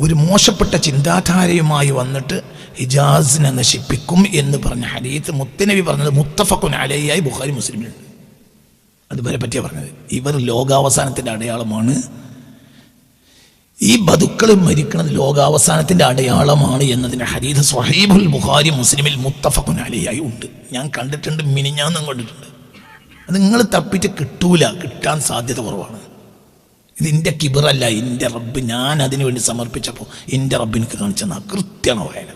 ഒരു മോശപ്പെട്ട ചിന്താധാരയുമായി വന്നിട്ട് ഹിജാസിനെ നശിപ്പിക്കും എന്ന് പറഞ്ഞ ഹദീസ് മുത്തുനബി പറഞ്ഞത് മുത്തഫഖുൻ അലൈഹി ബുഖാരി മുസ്ലിമിലുണ്ട്. അതുവരെ പറ്റിയാണ് പറഞ്ഞത്. ഇവർ ലോകാവസാനത്തിൻ്റെ അടയാളമാണ്. ഈ ബതുക്കൾ മരിക്കുന്നത് ലോകാവസാനത്തിൻ്റെ അടയാളമാണ് എന്നതിൻ്റെ ഹദീസ് സ്വഹീഹുൽ ബുഖാരി മുസ്ലിമിൽ മുത്തഫഖുൻ അലൈഹി ഉണ്ട്. ഞാൻ കണ്ടിട്ടുണ്ട്, മിനിഞ്ഞാന്നും കണ്ടിട്ടുണ്ട്. അത് നിങ്ങൾ തപ്പിയിട്ട് കിട്ടൂല, കിട്ടാൻ സാധ്യത കുറവാണ്. ഇത് എൻ്റെ കിബറല്ല, എൻ്റെ റബ്ബ് ഞാൻ അതിനു വേണ്ടി സമർപ്പിച്ചപ്പോൾ എൻ്റെ റബ്ബിനക്ക് കാണിച്ചെന്ന കൃത്യമാണ് വായന.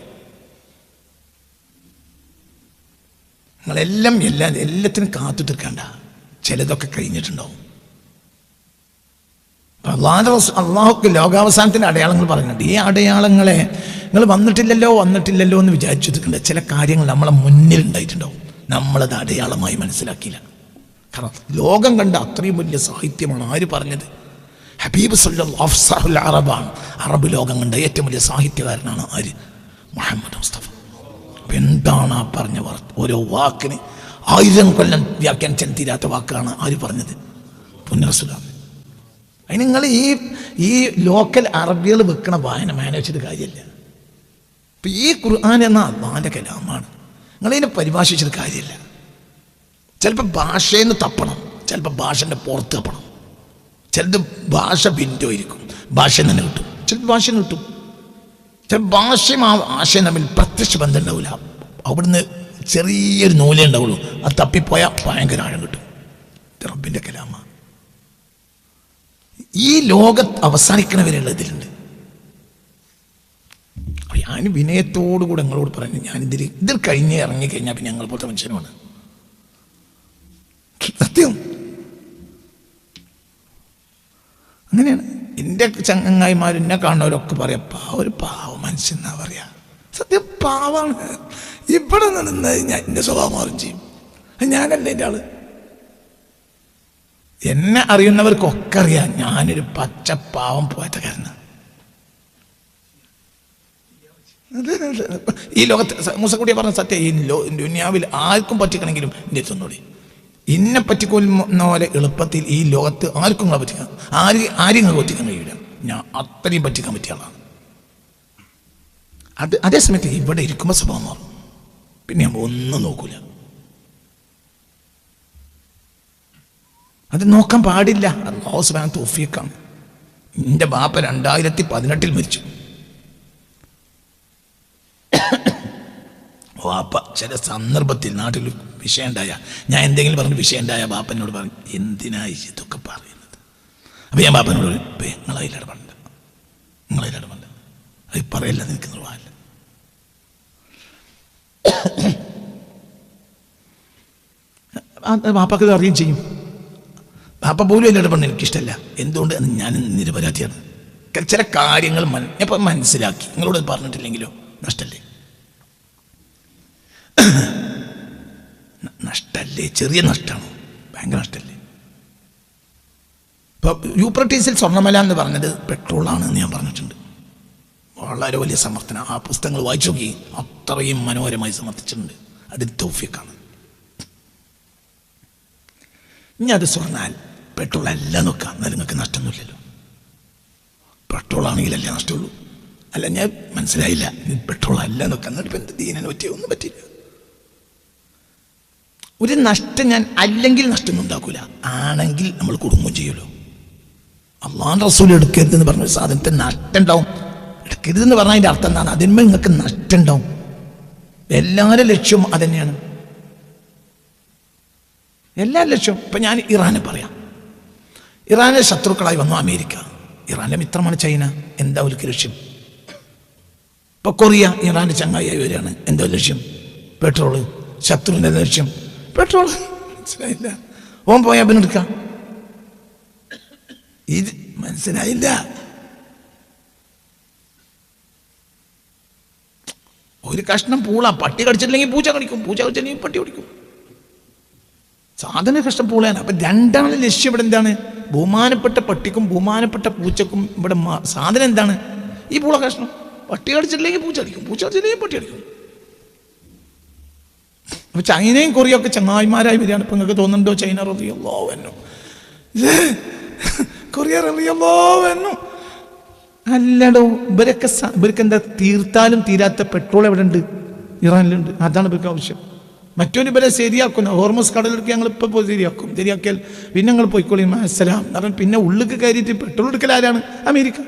എല്ലാത്തിനും കാത്തു തീർക്കണ്ട, ചിലതൊക്കെ കഴിഞ്ഞിട്ടുണ്ടാവും. അള്ളാഹുക്ക് ലോകാവസാനത്തിൻ്റെ അടയാളങ്ങൾ പറയുന്നുണ്ട്. ഈ അടയാളങ്ങളെ നിങ്ങൾ വന്നിട്ടില്ലല്ലോ എന്ന് വിചാരിച്ചു തീർക്കണ്ട. ചില കാര്യങ്ങൾ നമ്മളെ മുന്നിൽ ഉണ്ടായിട്ടുണ്ടാവും, നമ്മളത് അടയാളമായി മനസ്സിലാക്കിയില്ല. കാരണം ലോകം കണ്ട അത്രയും വലിയ സാഹിത്യമാണ്. ആര് പറഞ്ഞത്? ഹബീബ് സല്ലല്ലാഹു അറബാണ്. അറബ് ലോകം കണ്ട ഏറ്റവും വലിയ സാഹിത്യകാരനാണ് ആര്? മുഹമ്മദ് മുസ്തഫ. എന്താണ് ആ പറഞ്ഞ ഓരോ വാക്കിന് 1000 കൊല്ലം വ്യാഖ്യാനിച്ചാൽ തീരാത്ത വാക്കാണ് ആര് പറഞ്ഞത്? പുണ്യറസൂലാണ്. അതിന് നിങ്ങൾ ഈ ലോക്കൽ അറബികൾ വെക്കണ വായന മാനേജിച്ചിട്ട് കാര്യമില്ല. ഇപ്പം ഈ ഖുർആൻ എന്ന അള്ളാഹിൻ്റെ കലാമാണ്. നിങ്ങളതിനെ പരിഭാഷിച്ചിട്ട് കാര്യമില്ല. ചിലപ്പോൾ ഭാഷയിൽ നിന്ന് തപ്പണം, ചിലപ്പോൾ ഭാഷൻ്റെ പുറത്ത് തപ്പണം. ചിലത് ഭാഷ ഭിന്നമായിരിക്കും, ഭാഷയിൽ തന്നെ കിട്ടും. ചിലപ്പോൾ ഭാഷയിൽ നിന്ന് കിട്ടും. ചില ഭാഷയും ആശയം തമ്മിൽ പ്രത്യക്ഷ ബന്ധം ഉണ്ടാവില്ല. അവിടുന്ന് ചെറിയൊരു നൂലേ ഉണ്ടാവുള്ളൂ. അത് തപ്പിപ്പോയാൽ ഭയങ്കര ആഴം കിട്ടും. റബ്ബിൻ്റെ കലാമ. ഈ ലോകത്ത് അവസാനിക്കണവരെയുള്ള ഇതിലുണ്ട്. ഞാൻ വിനയത്തോടുകൂടെ നിങ്ങളോട് പറഞ്ഞു, ഇതിൽ കഴിഞ്ഞ് ഇറങ്ങിക്കഴിഞ്ഞാൽ പിന്നെ ഞങ്ങൾ പോലത്തെ മനുഷ്യനുമാണ്. സത്യം അങ്ങനെയാണ്. എൻ്റെ ചങ്ങായിമാർ എന്നെ കാണുന്നവരൊക്കെ പറയാം, ഒരു പാവ മനുഷ്യൻ എന്നാ പറയാ. സത്യം പാവാണ്. ഇവിടെ നിന്ന് ഞാൻ എൻ്റെ സ്വഭാവം മാറും ചെയ്യും. ഞാനല്ല എൻ്റെ ആള്. എന്നെ അറിയുന്നവർക്കൊക്കെ അറിയാം ഞാനൊരു പച്ചപ്പാവം പോയത്തക്കാരനാണ്. ഈ ലോകത്ത് മൂസക്കുട്ടിയെ പറഞ്ഞ സത്യം, ഈ ദുനിയാവിൽ ആർക്കും പറ്റിക്കണമെങ്കിലും എൻ്റെ തൊന്നോടി ഇന്നെ പറ്റിക്കൊല്ലുന്ന പോലെ എളുപ്പത്തിൽ ഈ ലോകത്ത് ആർക്കും നിങ്ങളെ പറ്റിക്കാം, ആരും നിങ്ങൾ പറ്റിക്കാൻ കഴിയില്ല. ഞാൻ അത്രയും പറ്റിക്കാൻ പറ്റിയ ആളാണ്. അതേസമയത്ത് ഇവിടെ ഇരിക്കുമ്പോൾ സ്വഭാവം മാറും. പിന്നെ നമ്മൾ ഒന്നും നോക്കൂല. അത് നോക്കാൻ പാടില്ല. അല്ലാഹു സുബ്ഹാനഹു തൗഫീഖാണ്. എൻ്റെ ബാപ്പ 2018 മരിച്ചു. വാപ്പ ചില സന്ദർഭത്തിൽ നാട്ടിൽ വിഷയം ഉണ്ടായ, ഞാൻ എന്തെങ്കിലും പറഞ്ഞ വിഷയം ഉണ്ടായ ബാപ്പനോട് പറഞ്ഞു, എന്തിനായി ഇതൊക്കെ പറയുന്നത്? അപ്പം ഞാൻ ബാപ്പനോട് പറയും, നിങ്ങളതിലിടപെടണ്ട, അത് പറയല്ല, നിനക്ക് നിർവാഹമില്ല. ബാപ്പക്ക് ഇത് അറിയുകയും ചെയ്യും. ബാപ്പ പോലും അതിൽ ഇടപെടണം എനിക്കിഷ്ടമല്ല. എന്തുകൊണ്ട്? ഞാൻ നിരപരാധിയാണ്. ചില കാര്യങ്ങൾ ഞാൻ മനസ്സിലാക്കി, നിങ്ങളോട് പറഞ്ഞിട്ടില്ലെങ്കിലോ നഷ്ടല്ലേ? നഷ്ടല്ലേ? ചെറിയ നഷ്ടമാണോ? ഭയങ്കര നഷ്ടല്ലേ? ഇപ്പോൾ യൂപ്രട്ടീസിൽ സ്വർണ്ണമല എന്ന് പറഞ്ഞത് പെട്രോളാണെന്ന് ഞാൻ പറഞ്ഞിട്ടുണ്ട്. വളരെ വലിയ സമർത്ഥന. ആ പുസ്തകങ്ങൾ വായിച്ചു നോക്കി, അത്രയും മനോഹരമായി സമർത്ഥിച്ചിട്ടുണ്ട്. അതിൽ തൗഫീഖാണ്. ഇനി അത് സ്വർണ്ണാൽ പെട്രോൾ അല്ല നോക്കാം, എന്നാൽ നിങ്ങൾക്ക് നഷ്ടമൊന്നുമില്ലല്ലോ. പെട്രോൾ ആണെങ്കിലല്ലേ നഷ്ടമുള്ളൂ. അല്ല, ഞാൻ മനസ്സിലായില്ല, പെട്രോൾ അല്ല നോക്കാം, എന്നിട്ട് ഇപ്പം എന്ത് ദീനനെ പറ്റിയ ഒന്നും പറ്റില്ല. ഒരു നഷ്ടം ഞാൻ അല്ലെങ്കിൽ നഷ്ടമൊന്നും ഉണ്ടാക്കൂല, ആണെങ്കിൽ നമ്മൾ കുടുംബം ചെയ്യുമല്ലോ. അള്ളാഹുവിന്റെ റസൂൽ എടുക്കരുതെന്ന് പറഞ്ഞ സാധനത്തിന് നഷ്ടം ഉണ്ടാവും. എടുക്കരുതെന്ന് പറഞ്ഞാൽ അതിൻ്റെ അർത്ഥം എന്താണ്? അതിന്മേൽ നിങ്ങൾക്ക് നഷ്ടം ഉണ്ടാവും. എല്ലാവരുടെ ലക്ഷ്യവും അതന്നെയാണ്. എല്ലാ ലക്ഷ്യവും. ഇപ്പം ഞാൻ ഇറാനെ പറയാം. ഇറാനിലെ ശത്രുക്കളായി വന്നു അമേരിക്ക. ഇറാന്റെ മിത്രമാണ് ചൈന. എന്താ ഒരു ലക്ഷ്യം? ഇപ്പൊ കൊറിയ ഇറാന്റെ ചങ്ങായിയായി വരികയാണ്. എന്താ ലക്ഷ്യം? പെട്രോള്. ശത്രുവിന്റെ ലക്ഷ്യം പെട്രോൾ. മനസ്സിലായില്ല? ഓൻ പോയാൽ പിന്നെ എടുക്കാം. ഇത് മനസ്സിലായില്ല. ഒരു കഷ്ണം പൂള പട്ടി കടിച്ചിട്ടില്ലെങ്കിൽ പൂച്ച കടിക്കും, പൂച്ച കടിച്ചില്ലെങ്കിൽ പട്ടി കടിക്കും. സാധന കഷ്ണം പൂളയാണ്. അപ്പൊ രണ്ടാണ് ലക്ഷ്യം. ഇവിടെ എന്താണ്? ബഹുമാനപ്പെട്ട പട്ടിക്കും ബഹുമാനപ്പെട്ട പൂച്ചക്കും ഇവിടെ സാധനം എന്താണ്? ഈ പൂള കഷ്ണം. പട്ടി കടിച്ചിട്ടില്ലെങ്കിൽ പൂച്ച കടിക്കും, പൂച്ച കടിച്ചില്ലെങ്കിൽ പട്ടി കടിക്കും. അപ്പൊ ചൈനയും കൊറിയൊക്കെ ചങ്ങായിമാരായി വരികയാണ്. ഇപ്പൊ നിങ്ങൾക്ക് തോന്നുന്നുണ്ടോ ചൈന റളിയല്ലാഹു അൻഹു, കൊറിയ റളിയല്ലാഹു അൻഹു? അല്ലടോ, ഇവർക്ക് എന്താ തീർത്താലും തീരാത്ത പെട്രോൾ എവിടെ ഉണ്ട്? ഇറാനിലുണ്ട്. അതാണ് ഇവർക്ക് ആവശ്യം. മറ്റൊരു ഇവരെ ശരിയാക്കുന്നു. ഹോർമസ് കടലെടുക്കുക, ഞങ്ങൾ ഇപ്പോൾ പോയി ശരിയാക്കിയാൽ പിന്നെ ഞങ്ങൾ പോയിക്കോളി അസ്സലാം കാരണം പിന്നെ ഉള്ളിൽ കയറിയിട്ട് പെട്രോൾ എടുക്കൽ ആരാണ്? അമേരിക്ക.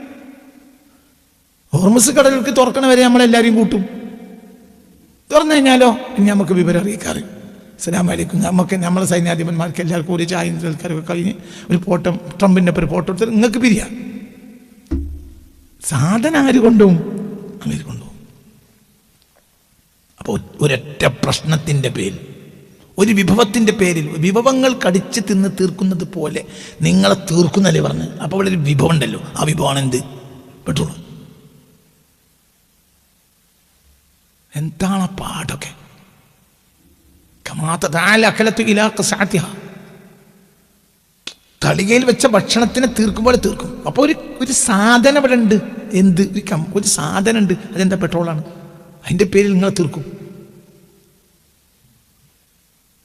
ഹോർമസ് കടലെടുക്ക് തുറക്കണ വരെ നമ്മളെല്ലാവരെയും കൂട്ടും. തുറന്നു കഴിഞ്ഞാലോ ഇനി നമുക്ക് വിവരം അറിയിക്കാറ്. അസ്സലാമു അലൈക്കും. നമുക്ക് നമ്മളെ സൈന്യാധിപന്മാർക്ക് എല്ലാവർക്കും ഒരു ചായ ആൾക്കാരൊക്കെ കഴിഞ്ഞ് ഒരു ഫോട്ടോ, ട്രംപിൻ്റെ ഒരു ഫോട്ടോ എടുത്തിട്ട് നിങ്ങൾക്ക് പിരിയാം. സാധനം ആര് കൊണ്ടുപോകും? അമേരിക്ക കൊണ്ടുപോകും. അപ്പോൾ ഒരൊറ്റ പ്രശ്നത്തിൻ്റെ പേരിൽ, ഒരു വിഭവത്തിൻ്റെ പേരിൽ, വിഭവങ്ങൾ കടിച്ച് തിന്ന് തീർക്കുന്നത് പോലെ നിങ്ങളെ തീർക്കുന്നല്ലേ പറഞ്ഞ്. അപ്പോൾ ഇവിടെ ഒരു വിഭവം ഉണ്ടല്ലോ, ആ വിഭവമാണ് എന്ത്? പെട്രോൾ. എന്താണ് പാടൊക്കെ? തളികയിൽ വെച്ച ഭക്ഷണത്തിനെ തീർക്കുമ്പോൾ തീർക്കും. അപ്പോൾ ഒരു സാധനം ഇവിടെ ഉണ്ട്. എന്ത്? ഒരു സാധനം ഉണ്ട്. അതെന്താ? പെട്രോളാണ്. അതിൻ്റെ പേരിൽ നിങ്ങൾ തീർക്കും.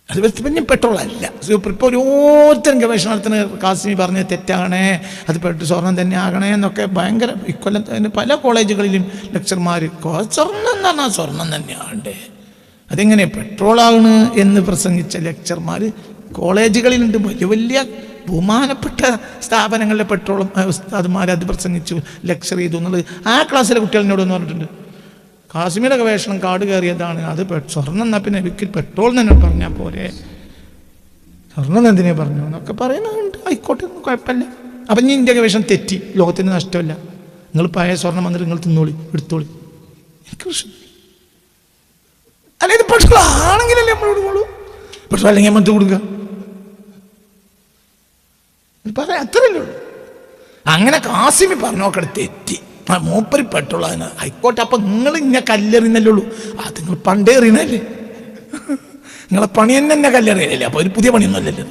അത് പിന്നെ പെട്രോൾ അല്ല. ഇപ്പോൾ ഓരോരുത്തരും ഗവേഷണം നടത്തുന്ന കാസിമി പറഞ്ഞ് തെറ്റാണേ, അത് സ്വർണം തന്നെ ആകണേ എന്നൊക്കെ ഭയങ്കര. ഇക്കൊല്ലം പല കോളേജുകളിലും ലെക്ചർമാർ സ്വർണം എന്ന് പറഞ്ഞാൽ സ്വർണം തന്നെയാണ്ടേ, അതെങ്ങനെ പെട്രോളാണ് എന്ന് പ്രസംഗിച്ച ലെക്ചർമാർ കോളേജുകളിലുണ്ട്. വലിയ വലിയ ബഹുമാനപ്പെട്ട സ്ഥാപനങ്ങളിലെ പെട്രോളും ഉസ്താദുമാർ അത് പ്രസംഗിച്ചു, ലെക്ചർ ചെയ്തു എന്നുള്ളത് ആ ക്ലാസ്സിലെ കുട്ടികളിനോടൊന്ന് പറഞ്ഞിട്ടുണ്ട്. കാശ്മീരുടെ ഗവേഷണം കാട് കയറിയതാണ്, അത് സ്വർണ്ണം എന്നാൽ പിന്നെ എനിക്ക് പെട്രോൾ തന്നെ പറഞ്ഞാൽ പോരെ, സ്വർണ്ണം എന്തിനെ പറഞ്ഞു എന്നൊക്കെ പറയുന്നുണ്ട്. ആയിക്കോട്ടെ, കുഴപ്പമില്ല. അപ്പം ഇനി ഇന്ത്യ ഗവേഷണം തെറ്റി, ലോകത്തിന് നഷ്ടമല്ല. നിങ്ങൾ പഴയ സ്വർണ്ണം വന്നിട്ട് നിങ്ങൾ തിന്നോളി, എടുത്തോളി, എനിക്ക് പ്രശ്നം. അല്ല, ഇത് പെട്രോൾ ആണെങ്കിലല്ലേ നമ്മൾ കൊടുക്കുള്ളൂ. പെട്രോൾ അല്ലെങ്കിൽ നമ്മൾ കൊടുക്കുക പറയാം, അത്രയല്ലേ ഉള്ളൂ. അങ്ങനെ കാസിമി പറഞ്ഞോക്കടെ തെറ്റി. ആ മൂപ്പര് പെട്രോൾ അതിന് ആയിക്കോട്ടെ. അപ്പം നിങ്ങൾ ഇങ്ങനെ കല്ലെറിയുന്നല്ലേ ഉള്ളൂ. അത് നിങ്ങൾ പണ്ടേ എറിയുന്നല്ലേ, നിങ്ങളെ പണി തന്നെ കല്ലെറിയല്ലേ. അപ്പോൾ ഒരു പുതിയ പണിയൊന്നും അല്ലല്ലോ.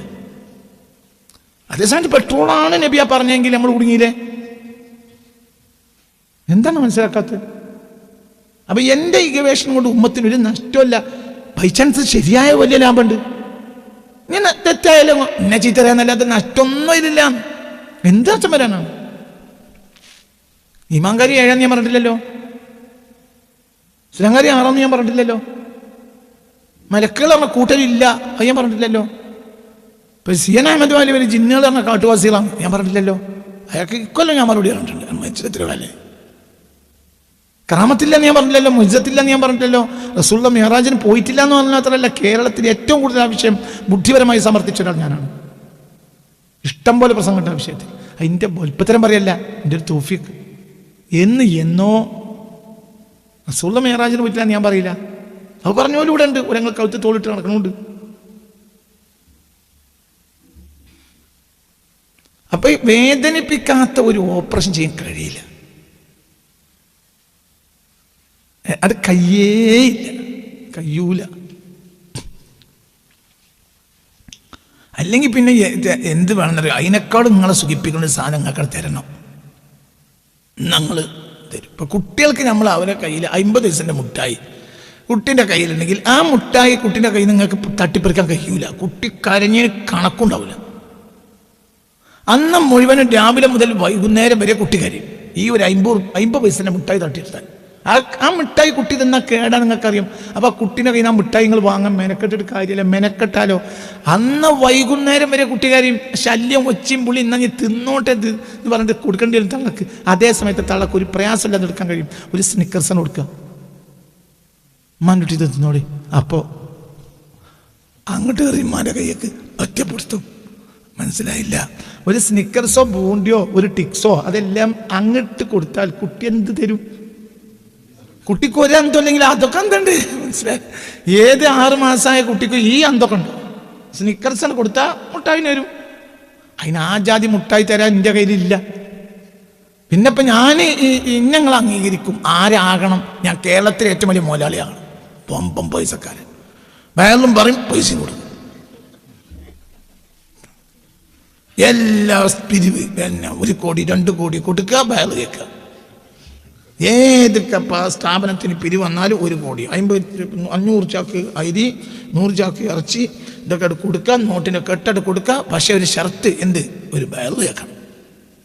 അതേസമയത്ത് പെട്രോളാണ് നബിയ പറഞ്ഞെങ്കിൽ നമ്മൾ കുടുങ്ങിയില്ലേ? എന്താണ് മനസ്സിലാക്കാത്തത്? അപ്പൊ എൻ്റെ ഈ ഗവേഷണം കൊണ്ട് ഉമ്മത്തിന് ഒരു നഷ്ടമല്ല. ബൈ ചാൻസ് ശരിയായ വലിയ ലാഭമുണ്ട്. ഇങ്ങനെ തെറ്റായാലും എന്നെ ചീത്തറിയാന്നല്ലാതെ നഷ്ടമൊന്നും ഇതില്ല. എന്ത് നഷ്ടം വരാനാണ്? ഇമാങ്കാരി 7 ഞാൻ പറഞ്ഞിട്ടില്ലല്ലോ, ഇസ്ലാംകാരി 6 ഞാൻ പറഞ്ഞിട്ടില്ലല്ലോ, മലക്കുകൾ പറഞ്ഞ കൂട്ടരില്ല അത് ഞാൻ പറഞ്ഞിട്ടില്ലല്ലോ. ഇപ്പൊ സിയൻ അഹമ്മദ് വാലി വരെ ജിന്നുകൾ പറഞ്ഞ കാട്ടുവാസികളാണ് ഞാൻ പറഞ്ഞിട്ടില്ലല്ലോ. അയാൾക്ക് ഇക്കൊല്ലം ഞാൻ മറുപടി പറഞ്ഞിട്ടുണ്ട്. മരിച്ചിട്ടില്ലേ? കറാമത്തില്ലെന്ന് ഞാൻ പറഞ്ഞില്ലല്ലോ, മുജ്ജത്തില്ലെന്ന് ഞാൻ പറഞ്ഞില്ലല്ലോ, റസൂലുള്ള മിഹ്റാജിന് പോയിട്ടില്ല എന്ന് പറഞ്ഞാൽ മാത്രമല്ല, കേരളത്തിൽ ഏറ്റവും കൂടുതൽ ആ വിഷയം ബുദ്ധിപരമായി സമർത്ഥിച്ച ഒരാൾ ഞാനാണ്. ഇഷ്ടം പോലെ പ്രസംഗമുണ്ട് ആ വിഷയത്തിൽ. അതിൻ്റെ വലുപ്പത്തരം പറയല്ല, എൻ്റെ ഒരു തൗഫീഖ്. എന്നോ റസൂലുള്ള മിഹ്റാജിന് പോയിട്ടില്ല എന്ന് ഞാൻ പറയില്ല. അത് പറഞ്ഞ പോലെ ഇവിടെ ഉണ്ട്. ഒരങ്ങൾ കഴുത്ത് തോളിട്ട് നടക്കണമുണ്ട്. അപ്പൊ വേദനിപ്പിക്കാത്ത ഒരു ഓപ്പറേഷൻ ചെയ്യാൻ കഴിയില്ല, അത് കഴിയൂല. അല്ലെങ്കിൽ പിന്നെ എന്ത് വേണമെന്നറിയോ, അതിനേക്കാളും നിങ്ങളെ സുഖിപ്പിക്കുന്ന ഒരു സാധനം നിങ്ങൾക്ക് തരണം, ഞങ്ങൾ തരും. ഇപ്പൊ കുട്ടികൾക്ക് നമ്മൾ അവരെ കയ്യിൽ 50 പൈസൻ്റെ മുട്ടായി കുട്ടീൻ്റെ കയ്യിലുണ്ടെങ്കിൽ ആ മുട്ടായി കുട്ടീൻ്റെ കയ്യിൽ നിങ്ങൾക്ക് തട്ടിപ്പറിക്കാൻ കഴിയൂല, കുട്ടി കരഞ്ഞ് കണക്കുണ്ടാവില്ല. അന്ന് മുഴുവനും രാവിലെ മുതൽ വൈകുന്നേരം വരെ കുട്ടി കരയും ഈ ഒരു 50 പൈസൻ്റെ മുട്ടായി തട്ടിയെടുത്താൽ. ആ മിഠായി കുട്ടി തന്നാൽ കേടാ നിങ്ങൾക്കറിയാം. അപ്പോൾ ആ കുട്ടീനെ കയ്യിൽ ആ മിഠായി നിങ്ങൾ വാങ്ങാൻ മെനക്കെട്ടിട്ട് കാര്യമില്ല. മെനക്കെട്ടാലോ അന്ന് വൈകുന്നേരം വരെ കുട്ടികാരെയും ശല്യം ഒച്ചയും പുള്ളി ഇന്നാ നീ തിന്നോട്ടെ എന്ന് പറഞ്ഞിട്ട് കൊടുക്കേണ്ടി വരും തള്ളക്ക്. അതേ സമയത്ത് തള്ളക്ക് ഒരു പ്രയാസമില്ലാതെ എടുക്കാൻ കഴിയും. ഒരു സ്നിക്കർസാണ് കൊടുക്കുക, ഉമ്മാൻ്റെ തിന്നോടെ. അപ്പോൾ അങ്ങോട്ട് കയറി ഉമ്മാൻ്റെ കയ്യേക്ക് ഒറ്റപ്പെടുത്തും. മനസ്സിലായില്ല? ഒരു സ്നിക്കർസോ ബൂണ്ടിയോ ഒരു ടിക്സോ അതെല്ലാം അങ്ങോട്ട് കൊടുത്താൽ കുട്ടി എന്ത് തരും? കുട്ടിക്ക് ഒരു അന്തം അല്ലെങ്കിൽ അതൊക്കെ എന്തുണ്ട്? മനസ്സിലായി? ഏത് 6 മാസമായ കുട്ടിക്ക് ഈ അന്തൊക്കെ ഉണ്ട്. സ്നിക്കർസാണ് കൊടുത്താൽ മുട്ടായിന് വരും. അതിന് ആ ജാതി മുട്ടായി തരാൻ എൻ്റെ കയ്യിലില്ല. പിന്നെ ഇപ്പം ഞാൻ ഞങ്ങൾ അംഗീകരിക്കും ആരാകണം. ഞാൻ കേരളത്തിലെ ഏറ്റവും വലിയ മുതലാളിയാണ്, പമ്പം പൈസക്കാരൻ. വേറെല്ലാം പറയും പൈസയും കൊടുക്കും. എല്ലാ പിരിവ് പിന്നെ 1 കോടി 2 കോടി കൊടുക്കുക, വയൽ കേൾക്കുക. ഏത് സ്ഥാപനത്തിന് പിരിവ് വന്നാലും 1 കോടി 500 ചാക്ക് അരി 100 ചാക്ക് ഇറച്ചി ഇതൊക്കെ കൊടുക്കുക, നോട്ടിന് കെട്ടട് കൊടുക്കുക. പക്ഷേ ഒരു ഷർട്ട് എന്ത്? ഒരു വയൽ കേൾക്കണം.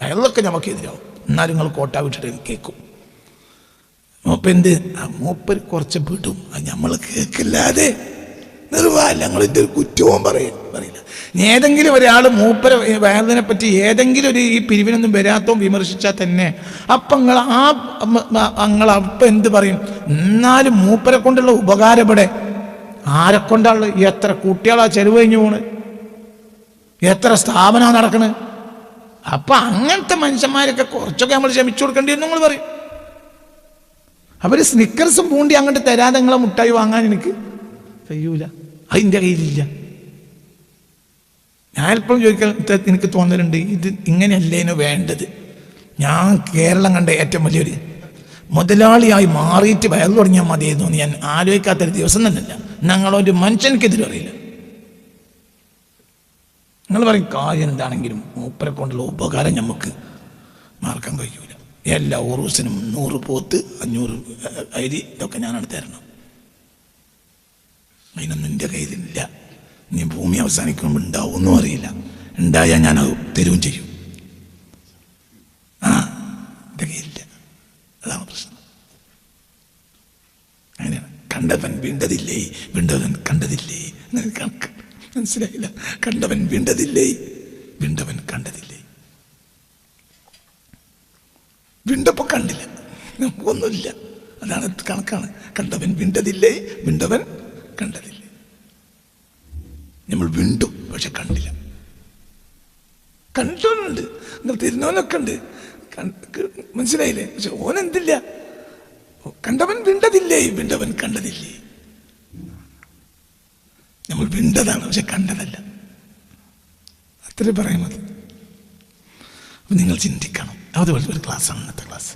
വയലൊക്കെ നമുക്ക് എതിരാവും, എന്നാലും നിങ്ങൾ കോട്ട വിട്ടിട്ട് കേൾക്കും. മൂപ്പ എന്ത്? മൂപ്പർ കുറച്ച് വിടും, അത് നമ്മൾ കേൾക്കില്ലാതെ നിർവാഹമില്ല. ഞങ്ങളിൻ്റെ ഒരു കുറ്റവും പറയില്ല. ഏതെങ്കിലും ഒരാൾ മൂപ്പര വയലിനെ പറ്റി ഏതെങ്കിലും ഒരു ഈ പിരിവിനൊന്നും വരാത്തോ വിമർശിച്ചാൽ തന്നെ അപ്പം അപ്പം എന്ത് പറയും? എന്നാലും മൂപ്പരെ കൊണ്ടുള്ള ഉപകാരം ഇവിടെ ആരെ കൊണ്ടാണ്? എത്ര കുട്ടികളാ ചെലവ് കഴിഞ്ഞു പോണ്, എത്ര സ്ഥാപനമാണ് നടക്കണ്. അപ്പൊ അങ്ങനത്തെ മനുഷ്യന്മാരൊക്കെ കുറച്ചൊക്കെ നമ്മൾ ക്ഷമിച്ചു കൊടുക്കേണ്ടി എന്ന് നിങ്ങൾ പറയും. അവർ സ്നിക്കർസും പൂണ്ടി അങ്ങോട്ട് തരാതെ നിങ്ങളെ മുട്ടായി വാങ്ങാൻ എനിക്ക് കഴിയൂല, അതിൻ്റെ കയ്യിലില്ല. ഞാൻ എപ്പോഴും ചോദിക്കാൻ എനിക്ക് തോന്നലുണ്ട്, ഇത് ഇങ്ങനെയല്ലേനു വേണ്ടത്. ഞാൻ കേരളം കണ്ട ഏറ്റവും വലിയൊരു മുതലാളിയായി മാറിയിട്ട് വയൽ തുടങ്ങിയാൽ മതിയെന്ന് തോന്നി ഞാൻ ആലോചിക്കാത്തൊരു ദിവസം തന്നെയല്ല. ഞങ്ങളൊരു മനുഷ്യനെതിരും അറിയില്ല. നിങ്ങൾ പറയും കാര്യം എന്താണെങ്കിലും മൂപ്പരെ കൊണ്ടുള്ള ഉപകാരം നമുക്ക് മാർക്കാൻ കഴിയൂല. എല്ലാ ഉറൂസിനും 100 പോത്ത് 500 അരി ഇതൊക്കെ ഞാനാണ് തരണം. അതിനൊന്നും എൻ്റെ കയ്യിലില്ല. ഇനി ഭൂമി അവസാനിക്കുമ്പോൾ ഉണ്ടാവുമെന്നും അറിയില്ല. ഉണ്ടായാൽ ഞാനത് തരുകയും ചെയ്യും. എൻ്റെ കയ്യിലില്ല, അതാണ് പ്രശ്നം. അങ്ങനെയാണ്. കണ്ടവൻ വീണ്ടതില്ലേ, വീണ്ടവൻ കണ്ടതില്ലേ. കണക്ക് മനസ്സിലായില്ല? കണ്ടവൻ വീണ്ടതില്ലേ, വീണ്ടവൻ കണ്ടതില്ലേ. വീണ്ടപ്പോൾ കണ്ടില്ല, നമുക്കൊന്നുമില്ല. അതാണ് കണക്കാണ്. കണ്ടവൻ വീണ്ടതില്ലേ, വീണ്ടവൻ കണ്ടതില്ലേ. നമ്മൾ വീണ്ടും പക്ഷെ കണ്ടില്ല. കണ്ടോന്നുണ്ട്, നിങ്ങൾ തരുന്നവനൊക്കെ ഉണ്ട്, മനസ്സിലായില്ലേ? പക്ഷെ ഓനെന്തില്ല. കണ്ടവൻ വീണ്ടതില്ലേ, വീണ്ടവൻ കണ്ടതില്ലേ. നമ്മൾ വീണ്ടതാണ് പക്ഷെ കണ്ടതല്ല. അത്രേ പറയാൻ മതി. അപ്പം നിങ്ങൾ ചിന്തിക്കണം. അതുപോലെ ഒരു ക്ലാസ്സാണ് ഇന്നത്തെ ക്ലാസ്.